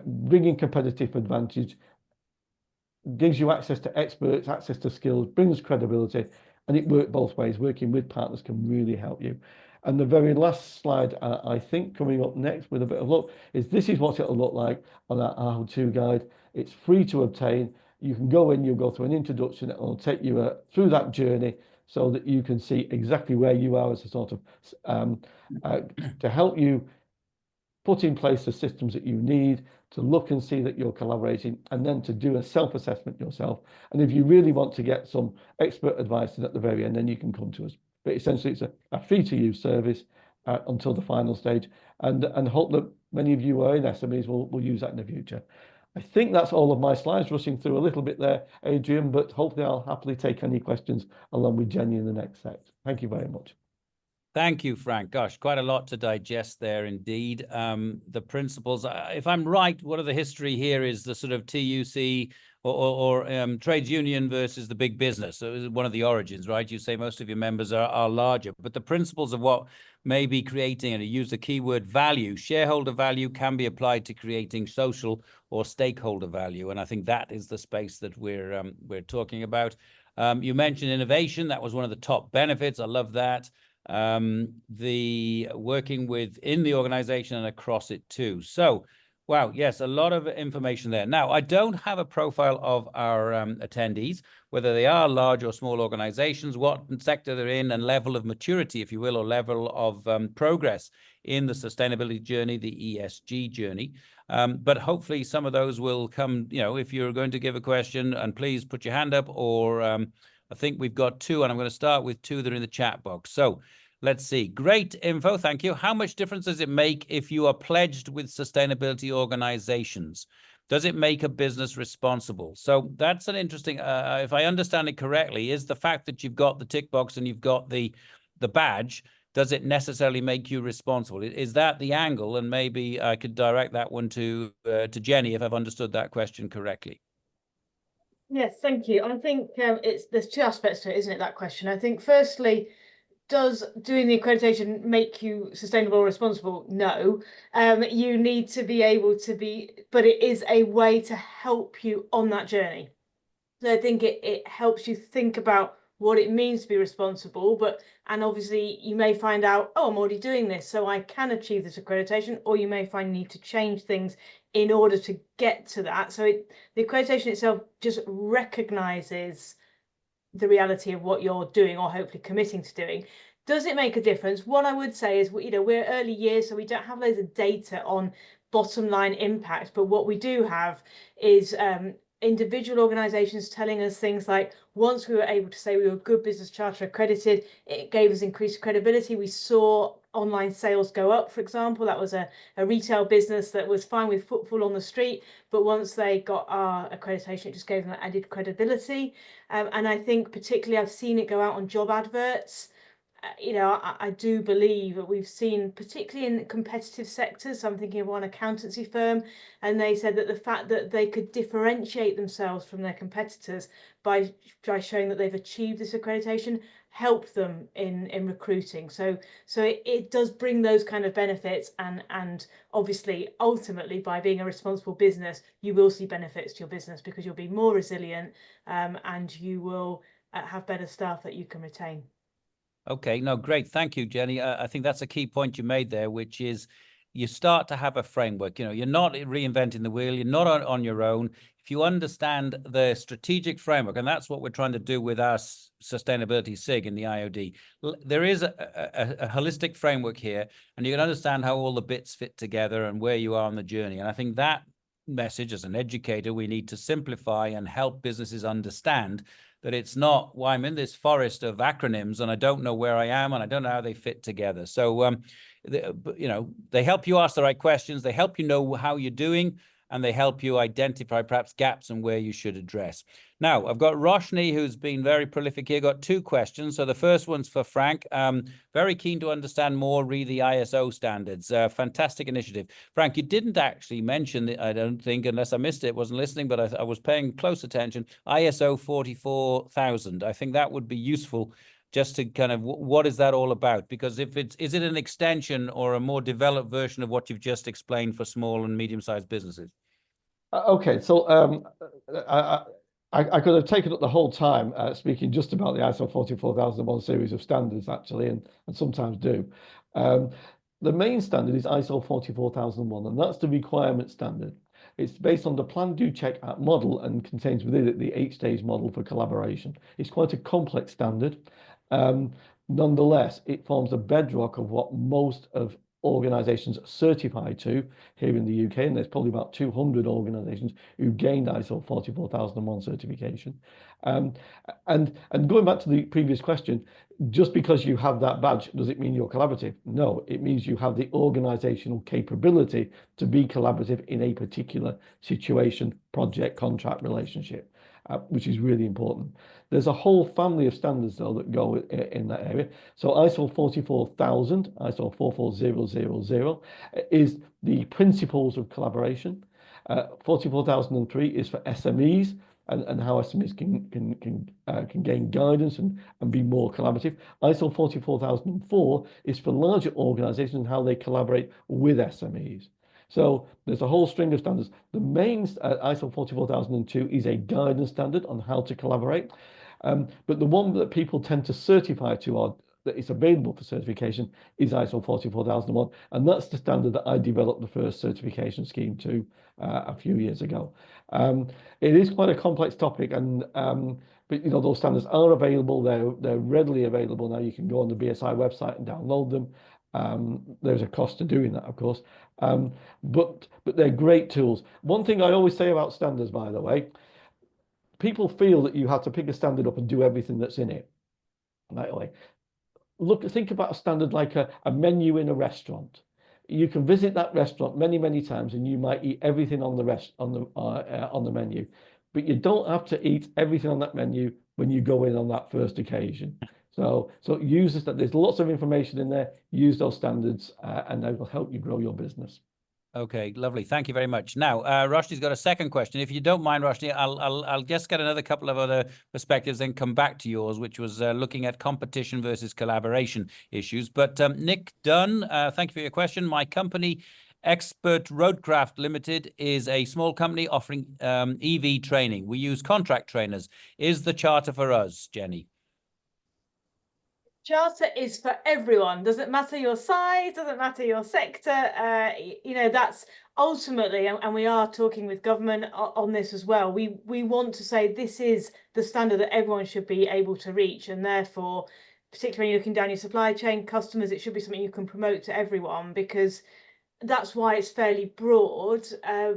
Speaker 3: bringing competitive advantage, gives you access to experts, access to skills, brings credibility, and it works both ways. Working with partners can really help you. And the very last slide, I think, coming up next with a bit of luck, is this is what it'll look like on our how-to guide. It's free to obtain. You can go in, you'll go through an introduction, it'll take you through that journey so that you can see exactly where you are as a sort of, to help you put in place the systems that you need, to look and see that you're collaborating, and then to do a self-assessment yourself. And if you really want to get some expert advice at the very end, then you can come to us. But essentially, it's a free-to-use service until the final stage, and hope that many of you who are in SMEs will use that in the future. I think that's all of my slides, rushing through a little bit there, Adrian, but hopefully I'll happily take any questions along with Jenny in the next set. Thank you very much.
Speaker 1: Thank you, Frank. Gosh, quite a lot to digest there indeed. The principles, if I'm right, what of the history here is the sort of TUC or trades union versus the big business. So it was one of the origins, right? You say most of your members are larger, but the principles of what may be creating, and you use the keyword value, shareholder value can be applied to creating social or stakeholder value. And I think that is the space that we're talking about. You mentioned innovation. That was one of the top benefits. I love that. The working within the organization and across it too. So Wow, yes, a lot of information there. Now, I don't have a profile of our attendees, whether they are large or small organizations, what sector they're in, and level of maturity, if you will, or level of progress in the sustainability journey, the ESG journey. But hopefully some of those will come, if you're going to give a question, and please put your hand up, or I think we've got two, and I'm going to start with two that are in the chat box. So let's see. Great info. Thank you. How much difference does it make if you are pledged with sustainability organizations? Does it make a business responsible? So that's an interesting, if I understand it correctly, is the fact that you've got the tick box and you've got the badge, does it necessarily make you responsible? Is that the angle? And maybe I could direct that one to Jenny, if I've understood that question correctly.
Speaker 2: Yes, thank you. I think there's two aspects to it, isn't it, that question? I think firstly, does doing the accreditation make you sustainable or responsible? No. You need to be able to be, but it is a way to help you on that journey. So I think it helps you think about what it means to be responsible, and obviously you may find out, oh, I'm already doing this, so I can achieve this accreditation, or you may find you need to change things in order to get to that. So the accreditation itself just recognizes the reality of what you're doing, or hopefully committing to doing. Does it make a difference? What I would say is, we're early years, so we don't have loads of data on bottom line impact, but what we do have is individual organizations telling us things like, once we were able to say we were Good Business Charter accredited, it gave us increased credibility. We saw online sales go up, for example. That was a retail business that was fine with footfall on the street, but once they got our accreditation, it just gave them that added credibility. And I think particularly I've seen it go out on job adverts. I do believe that we've seen, particularly in competitive sectors, so I'm thinking of one accountancy firm, and they said that the fact that they could differentiate themselves from their competitors by showing that they've achieved this accreditation helped them in recruiting. So it does bring those kind of benefits, and obviously ultimately by being a responsible business, you will see benefits to your business because you'll be more resilient, and you will have better staff that you can retain.
Speaker 1: Okay, no, great. Thank you, Jenny. I think that's a key point you made there, which is you start to have a framework. You're not reinventing the wheel. You're not on your own. If you understand the strategic framework, and that's what we're trying to do with our sustainability SIG in the IoD, there is a holistic framework here, and you can understand how all the bits fit together and where you are on the journey. And I think that message, as an educator, we need to simplify and help businesses understand that it's not, well, I'm in this forest of acronyms and I don't know where I am and I don't know how they fit together. So, they help you ask the right questions. They help you know how you're doing, and they help you identify perhaps gaps and where you should address. Now, I've got Roshni, who's been very prolific here, got two questions. So the first one's for Frank. Very keen to understand more, read the ISO standards. Fantastic initiative. Frank, you didn't actually mention, I don't think, unless I missed it, wasn't listening, but I was paying close attention, ISO 44000. I think that would be useful just to kind of, what is that all about? Because is it an extension or a more developed version of what you've just explained for small and medium-sized businesses?
Speaker 3: Okay, so I could have taken up the whole time speaking just about the ISO 44001 series of standards, actually, and sometimes do. The main standard is ISO 44001, and that's the requirement standard. It's based on the plan, do, check, act model and contains within it the 8-stage model for collaboration. It's quite a complex standard. Nonetheless, it forms a bedrock of what most of organizations certify to here in the UK, and there's probably about 200 organizations who gained ISO 44001 certification. And going back to the previous question, just because you have that badge, does it mean you're collaborative? No, it means you have the organizational capability to be collaborative in a particular situation, project, contract, relationship, which is really important. There's a whole family of standards, though, that go in that area. So ISO 44000, ISO 44000 is the principles of collaboration. 44003 is for SMEs and how SMEs can gain guidance and be more collaborative. ISO 44004 is for larger organizations and how they collaborate with SMEs. So there's a whole string of standards. The main ISO 44002 is a guidance standard on how to collaborate. But the one that people tend to certify to are that is available for certification is ISO 44001, and that's the standard that I developed the first certification scheme to a few years ago. It is quite a complex topic, and but you know, those standards are available. They're readily available now. You can go on the BSI website and download them. There's a cost to doing that, of course, but they're great tools. One thing I always say about standards, by the way, people feel that you have to pick a standard up and do everything that's in it. By the way, think about a standard like a menu in a restaurant. You can visit that restaurant many times, and you might eat everything on the menu, but you don't have to eat everything on that menu when you go in on that first occasion. So use this. There's lots of information in there. Use those standards, and they will help you grow your business.
Speaker 1: Okay, lovely. Thank you very much. Now, Roshni's got a second question. If you don't mind, Roshni, I'll just get another couple of other perspectives, then come back to yours, which was looking at competition versus collaboration issues. But Nick Dunn, thank you for your question. My company, Expert Roadcraft Limited, is a small company offering EV training. We use contract trainers. Is the charter for us, Jenny?
Speaker 2: Charter is for everyone. Doesn't matter your size, doesn't matter your sector. You know, that's ultimately, and we are talking with government on this as well. We want to say this is the standard that everyone should be able to reach, and therefore, particularly when you're looking down your supply chain, customers, it should be something you can promote to everyone, because that's why it's fairly broad,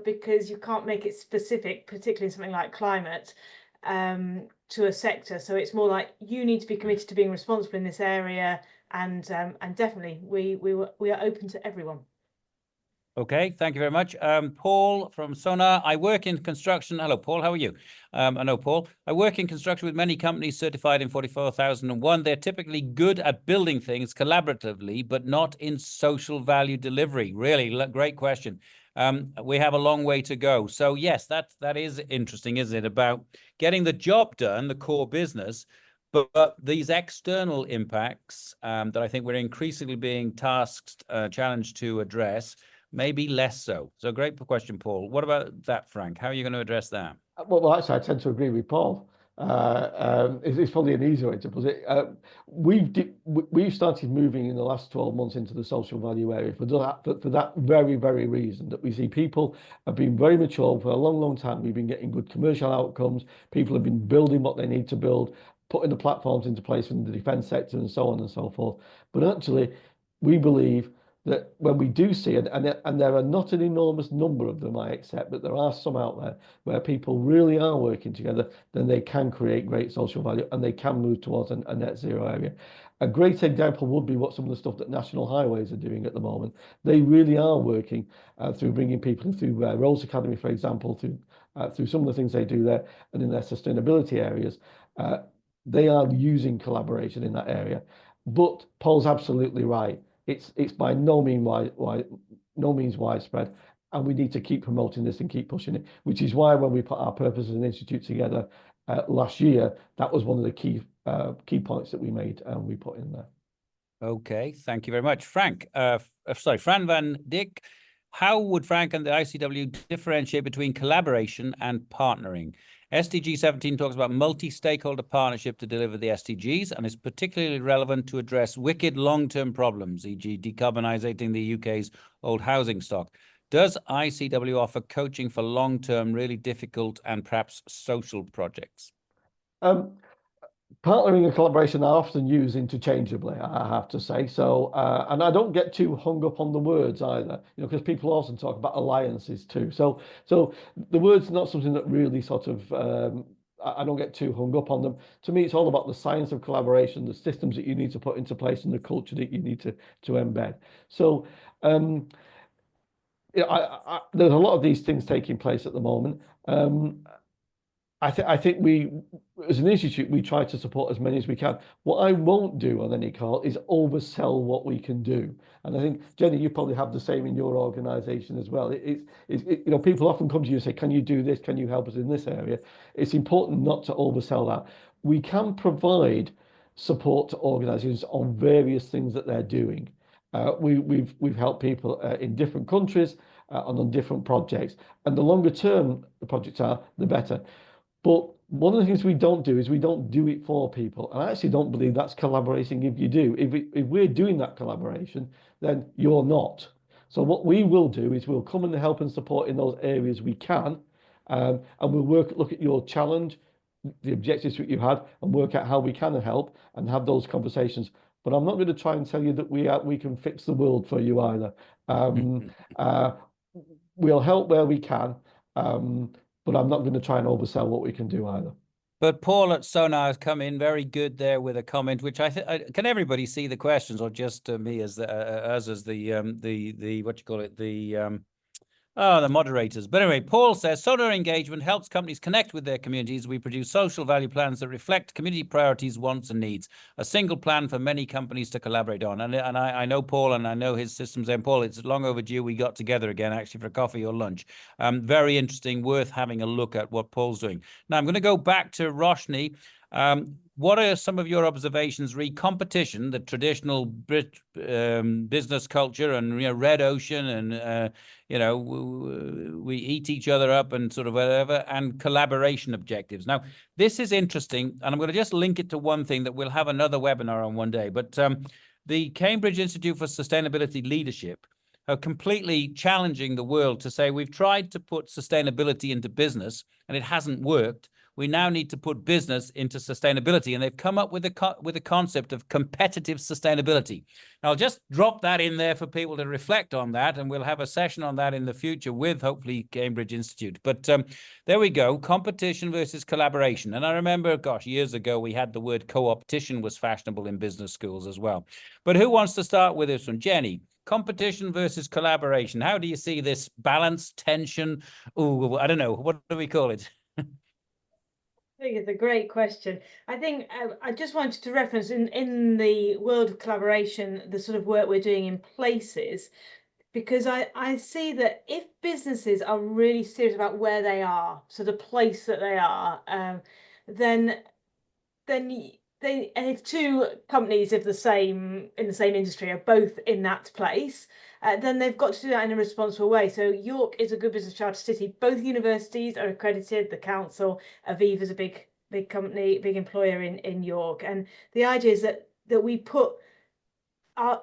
Speaker 2: because you can't make it specific, particularly in something like climate, to a sector. So it's more like you need to be committed to being responsible in this area, and definitely we are open to everyone.
Speaker 1: Okay, thank you very much. Paul from Sonar. I work in construction. Hello, Paul. How are you? I know Paul. I work in construction with many companies certified in 44001. They're typically good at building things collaboratively, but not in social value delivery. Really great question. We have a long way to go. So yes, that is interesting, isn't it? About getting the job done, the core business, but these external impacts that I think we're increasingly being tasked, challenged to address, maybe less so. So great question, Paul. What about that, Frank? How are you going to address that?
Speaker 3: Well, actually, I tend to agree with Paul. It's probably an easier way to put it. We've started moving in the last 12 months into the social value area for that very reason, that we see people have been very mature for a long time. We've been getting good commercial outcomes. People have been building what they need to build, putting the platforms into place in the defence sector and so on and so forth. But actually, we believe that when we do see it, and there are not an enormous number of them, I accept, but there are some out there where people really are working together, then they can create great social value and they can move towards a net zero area. A great example would be what some of the stuff that National Highways are doing at the moment. They really are working through bringing people through Roads Academy, for example, through some of the things they do there, and in their sustainability areas. They are using collaboration in that area. But Paul's absolutely right. It's by no means widespread, and we need to keep promoting this and keep pushing it, which is why when we put our purpose as an institute together last year, that was one of the key points that we made and we put in there.
Speaker 1: Okay, thank you very much. Frank, Fran van Dijk, how would Frank and the ICW differentiate between collaboration and partnering? SDG 17 talks about multi-stakeholder partnership to deliver the SDGs, and is particularly relevant to address wicked long-term problems, e.g. decarbonising the UK's old housing stock. Does ICW offer coaching for long-term, really difficult and perhaps social projects?
Speaker 3: Partnering and collaboration are often used interchangeably, I have to say. So, and I don't get too hung up on the words either, you know, because people also talk about alliances too. So the word's not something that really sort of, I don't get too hung up on them. To me, it's all about the science of collaboration, the systems that you need to put into place, and the culture that you need to embed. So, yeah, there's a lot of these things taking place at the moment. I think we, as an institute, we try to support as many as we can. What I won't do on any call is oversell what we can do. And I think, Jenny, you probably have the same in your organisation as well. You know, people often come to you and say, can you do this? Can you help us in this area? It's important not to oversell that. We can provide support to organisations on various things that they're doing. We've helped people in different countries and on different projects. And the longer term the projects are, the better. But one of the things we don't do is we don't do it for people. And I actually don't believe that's collaborating if you do. If we're doing that collaboration, then you're not. So what we will do is we'll come and help and support in those areas we can. And we'll look at your challenge, the objectives that you had, and work out how we can help and have those conversations. But I'm not going to try and tell you that we can fix the world for you either. We'll help where we can, but I'm not going to try and oversell what we can do either.
Speaker 1: But Paul at Sonar has come in very good there with a comment, which I think can everybody see the questions, or just me as us as the what you call it, the moderators. But anyway, Paul says Sonar engagement helps companies connect with their communities. We produce social value plans that reflect community priorities, wants, and needs. A single plan for many companies to collaborate on. And I know Paul, and I know his systems. And Paul, it's long overdue. We got together again, actually, for coffee or lunch. Very interesting, worth having a look at what Paul's doing. Now I'm going to go back to Roshni. What are some of your observations re competition, the traditional business culture, and red ocean, and we eat each other up and sort of whatever, and collaboration objectives? Now, this is interesting, and I'm going to just link it to one thing that we'll have another webinar on one day. But the Cambridge Institute for Sustainability Leadership are completely challenging the world to say we've tried to put sustainability into business and it hasn't worked. We now need to put business into sustainability, and they've come up with a concept of competitive sustainability. Now, I'll just drop that in there for people to reflect on that, and we'll have a session on that in the future with hopefully Cambridge Institute. But there we go, competition versus collaboration. And I remember, gosh, years ago, we had the word co-opetition was fashionable in business schools as well. But who wants to start with this one? Jenny, competition versus collaboration. How do you see this balance, tension? Oh, I don't know. What do we call it?
Speaker 2: I think it's a great question. I think I just wanted to reference in the world of collaboration, the sort of work we're doing in places, because I see that if businesses are really serious about where they are, so the place that they are, then and if two companies in the same industry are both in that place, then they've got to do that in a responsible way. So York is a good business charter city. Both universities are accredited. The council, Aviva is a big company, big employer in York. And the idea is that we put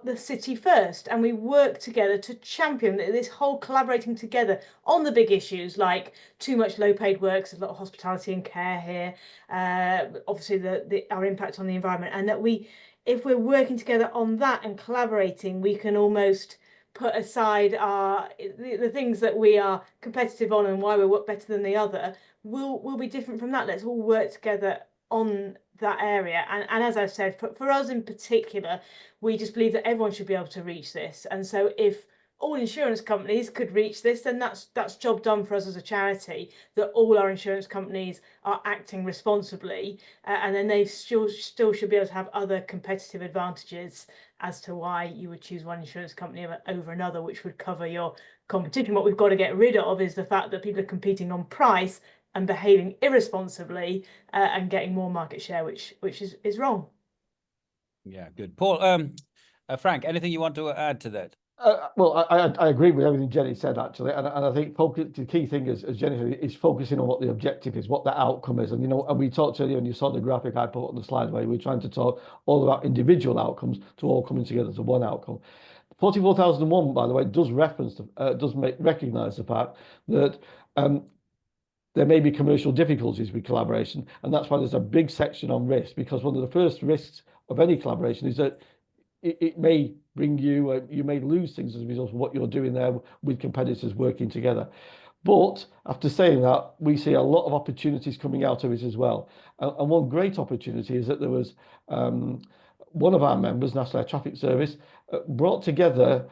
Speaker 2: the city first, and we work together to champion this whole collaborating together on the big issues like too much low paid work, there's a lot of hospitality and care here, obviously our impact on the environment, and that if we're working together on that and collaborating, we can almost put aside the things that we are competitive on and why we work better than the other will be different from that. Let's all work together on that area. And as I've said, for us in particular, we just believe that everyone should be able to reach this. And so if all insurance companies could reach this, then that's job done for us as a charity, that all our insurance companies are acting responsibly, and then they still should be able to have other competitive advantages as to why you would choose one insurance company over another, which would cover your competition. What we've got to get rid of is the fact that people are competing on price and behaving irresponsibly and getting more market share, which is wrong.
Speaker 1: Yeah, good. Paul, Frank, anything you want to add to that?
Speaker 3: Well, I agree with everything Jenny said, actually, and I think the key thing is, as Jenny said, is focusing on what the objective is, what the outcome is, and and we talked earlier, and you saw the graphic I put on the slide where we're trying to talk all about individual outcomes to all coming together to one outcome. 44,001, by the way, does recognise the fact that there may be commercial difficulties with collaboration, and that's why there's a big section on risk, because one of the first risks of any collaboration is that it may bring you may lose things as a result of what you're doing there with competitors working together. But after saying that, we see a lot of opportunities coming out of it as well. And one great opportunity is that there was one of our members, National Air Traffic Service, brought together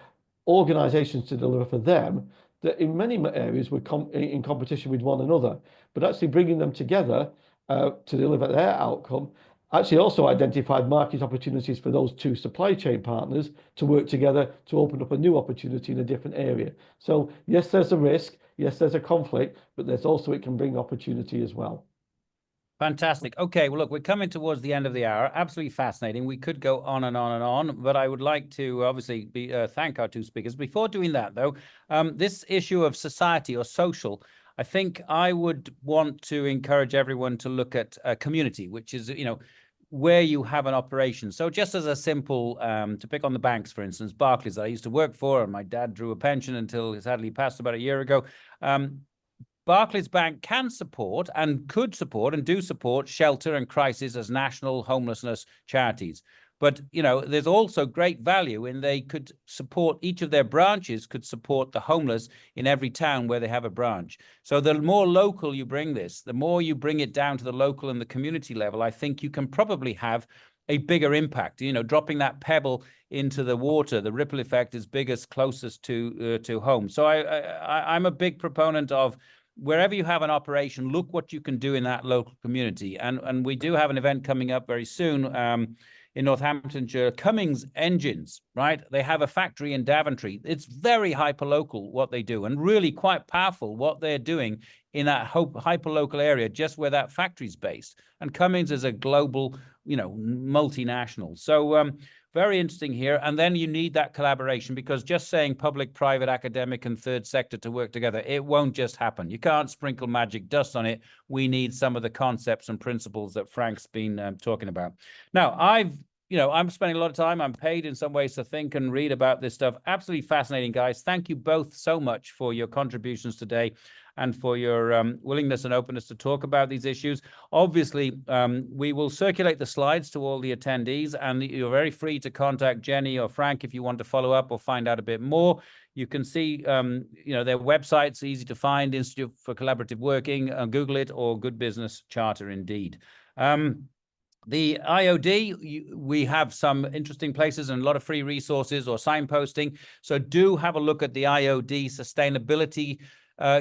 Speaker 3: organisations to deliver for them that in many areas were in competition with one another, but actually bringing them together to deliver their outcome actually also identified market opportunities for those two supply chain partners to work together to open up a new opportunity in a different area. So yes, there's a risk, yes, there's a conflict, but there's also, it can bring opportunity as well.
Speaker 1: Fantastic. Okay, well, look, we're coming towards the end of the hour. Absolutely fascinating. We could go on and on and on, but I would like to obviously thank our two speakers. Before doing that, though, this issue of society or social, I think I would want to encourage everyone to look at a community, which is, where you have an operation. So just as a simple, to pick on the banks, for instance, Barclays that I used to work for, and my dad drew a pension until sadly passed about a year ago. Barclays Bank can support and could support and do support shelter and crisis as national homelessness charities. But, there's also great value in they could support, each of their branches could support the homeless in every town where they have a branch. So the more local you bring this, the more you bring it down to the local and the community level, I think you can probably have a bigger impact. Dropping that pebble into the water, the ripple effect is biggest, closest to home. So I'm a big proponent of, wherever you have an operation, look what you can do in that local community. And we do have an event coming up very soon in Northamptonshire, Cummins Engines, right? They have a factory in Daventry. It's very hyperlocal what they do, and really quite powerful what they're doing in that hyperlocal area, just where that factory's based. And Cummins is a global, multinational. So very interesting here. And then you need that collaboration, because just saying public, private, academic, and third sector to work together, it won't just happen. You can't sprinkle magic dust on it. We need some of the concepts and principles that Frank's been talking about. Now, I'm spending a lot of time. I'm paid in some ways to think and read about this stuff. Absolutely fascinating, guys. Thank you both so much for your contributions today and for your willingness and openness to talk about these issues. Obviously, we will circulate the slides to all the attendees, and you're very free to contact Jenny or Frank if you want to follow up or find out a bit more. You can see, their website's easy to find, Institute for Collaborative Working, Google it, or Good Business Charter indeed. The IoD, we have some interesting places and a lot of free resources or signposting. So do have a look at the IoD Sustainability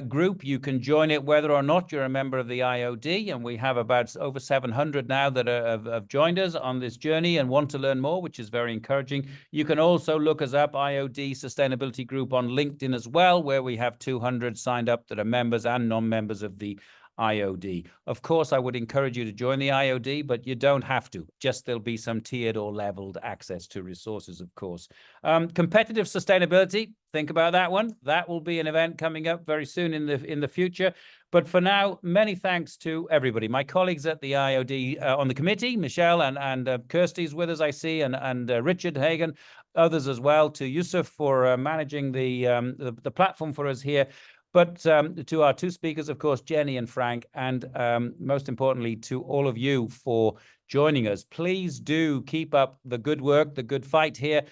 Speaker 1: Group. You can join it whether or not you're a member of the IoD, and we have about over 700 now that have joined us on this journey and want to learn more, which is very encouraging. You can also look us up, IoD Sustainability Group, on LinkedIn as well, where we have 200 signed up that are members and non-members of the IoD. Of course, I would encourage you to join the IoD, but you don't have to. Just there'll be some tiered or leveled access to resources, of course. Competitive sustainability, think about that one. That will be an event coming up very soon in the future. But for now, many thanks to everybody. My colleagues at the IoD on the committee, Michelle and Kirsty's with us, I see, and Richard Hagen, others as well, to Yusuf for managing the platform for us here. But to our two speakers, of course, Jenny and Frank, and most importantly, to all of you for joining us. Please do keep up the good work, the good fight here.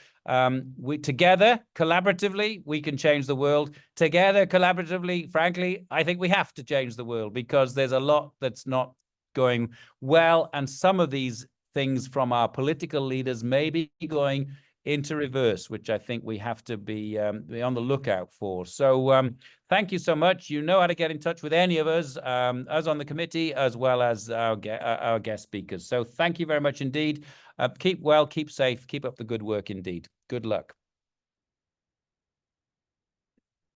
Speaker 1: We together, collaboratively, we can change the world. Together, collaboratively, frankly, I think we have to change the world, because there's a lot that's not going well. And some of these things from our political leaders may be going into reverse, which I think we have to be on the lookout for. So thank you so much. You know how to get in touch with any of us on the committee, as well as our guest speakers. So thank you very much indeed. Keep well, keep safe, keep up the good work indeed. Good luck.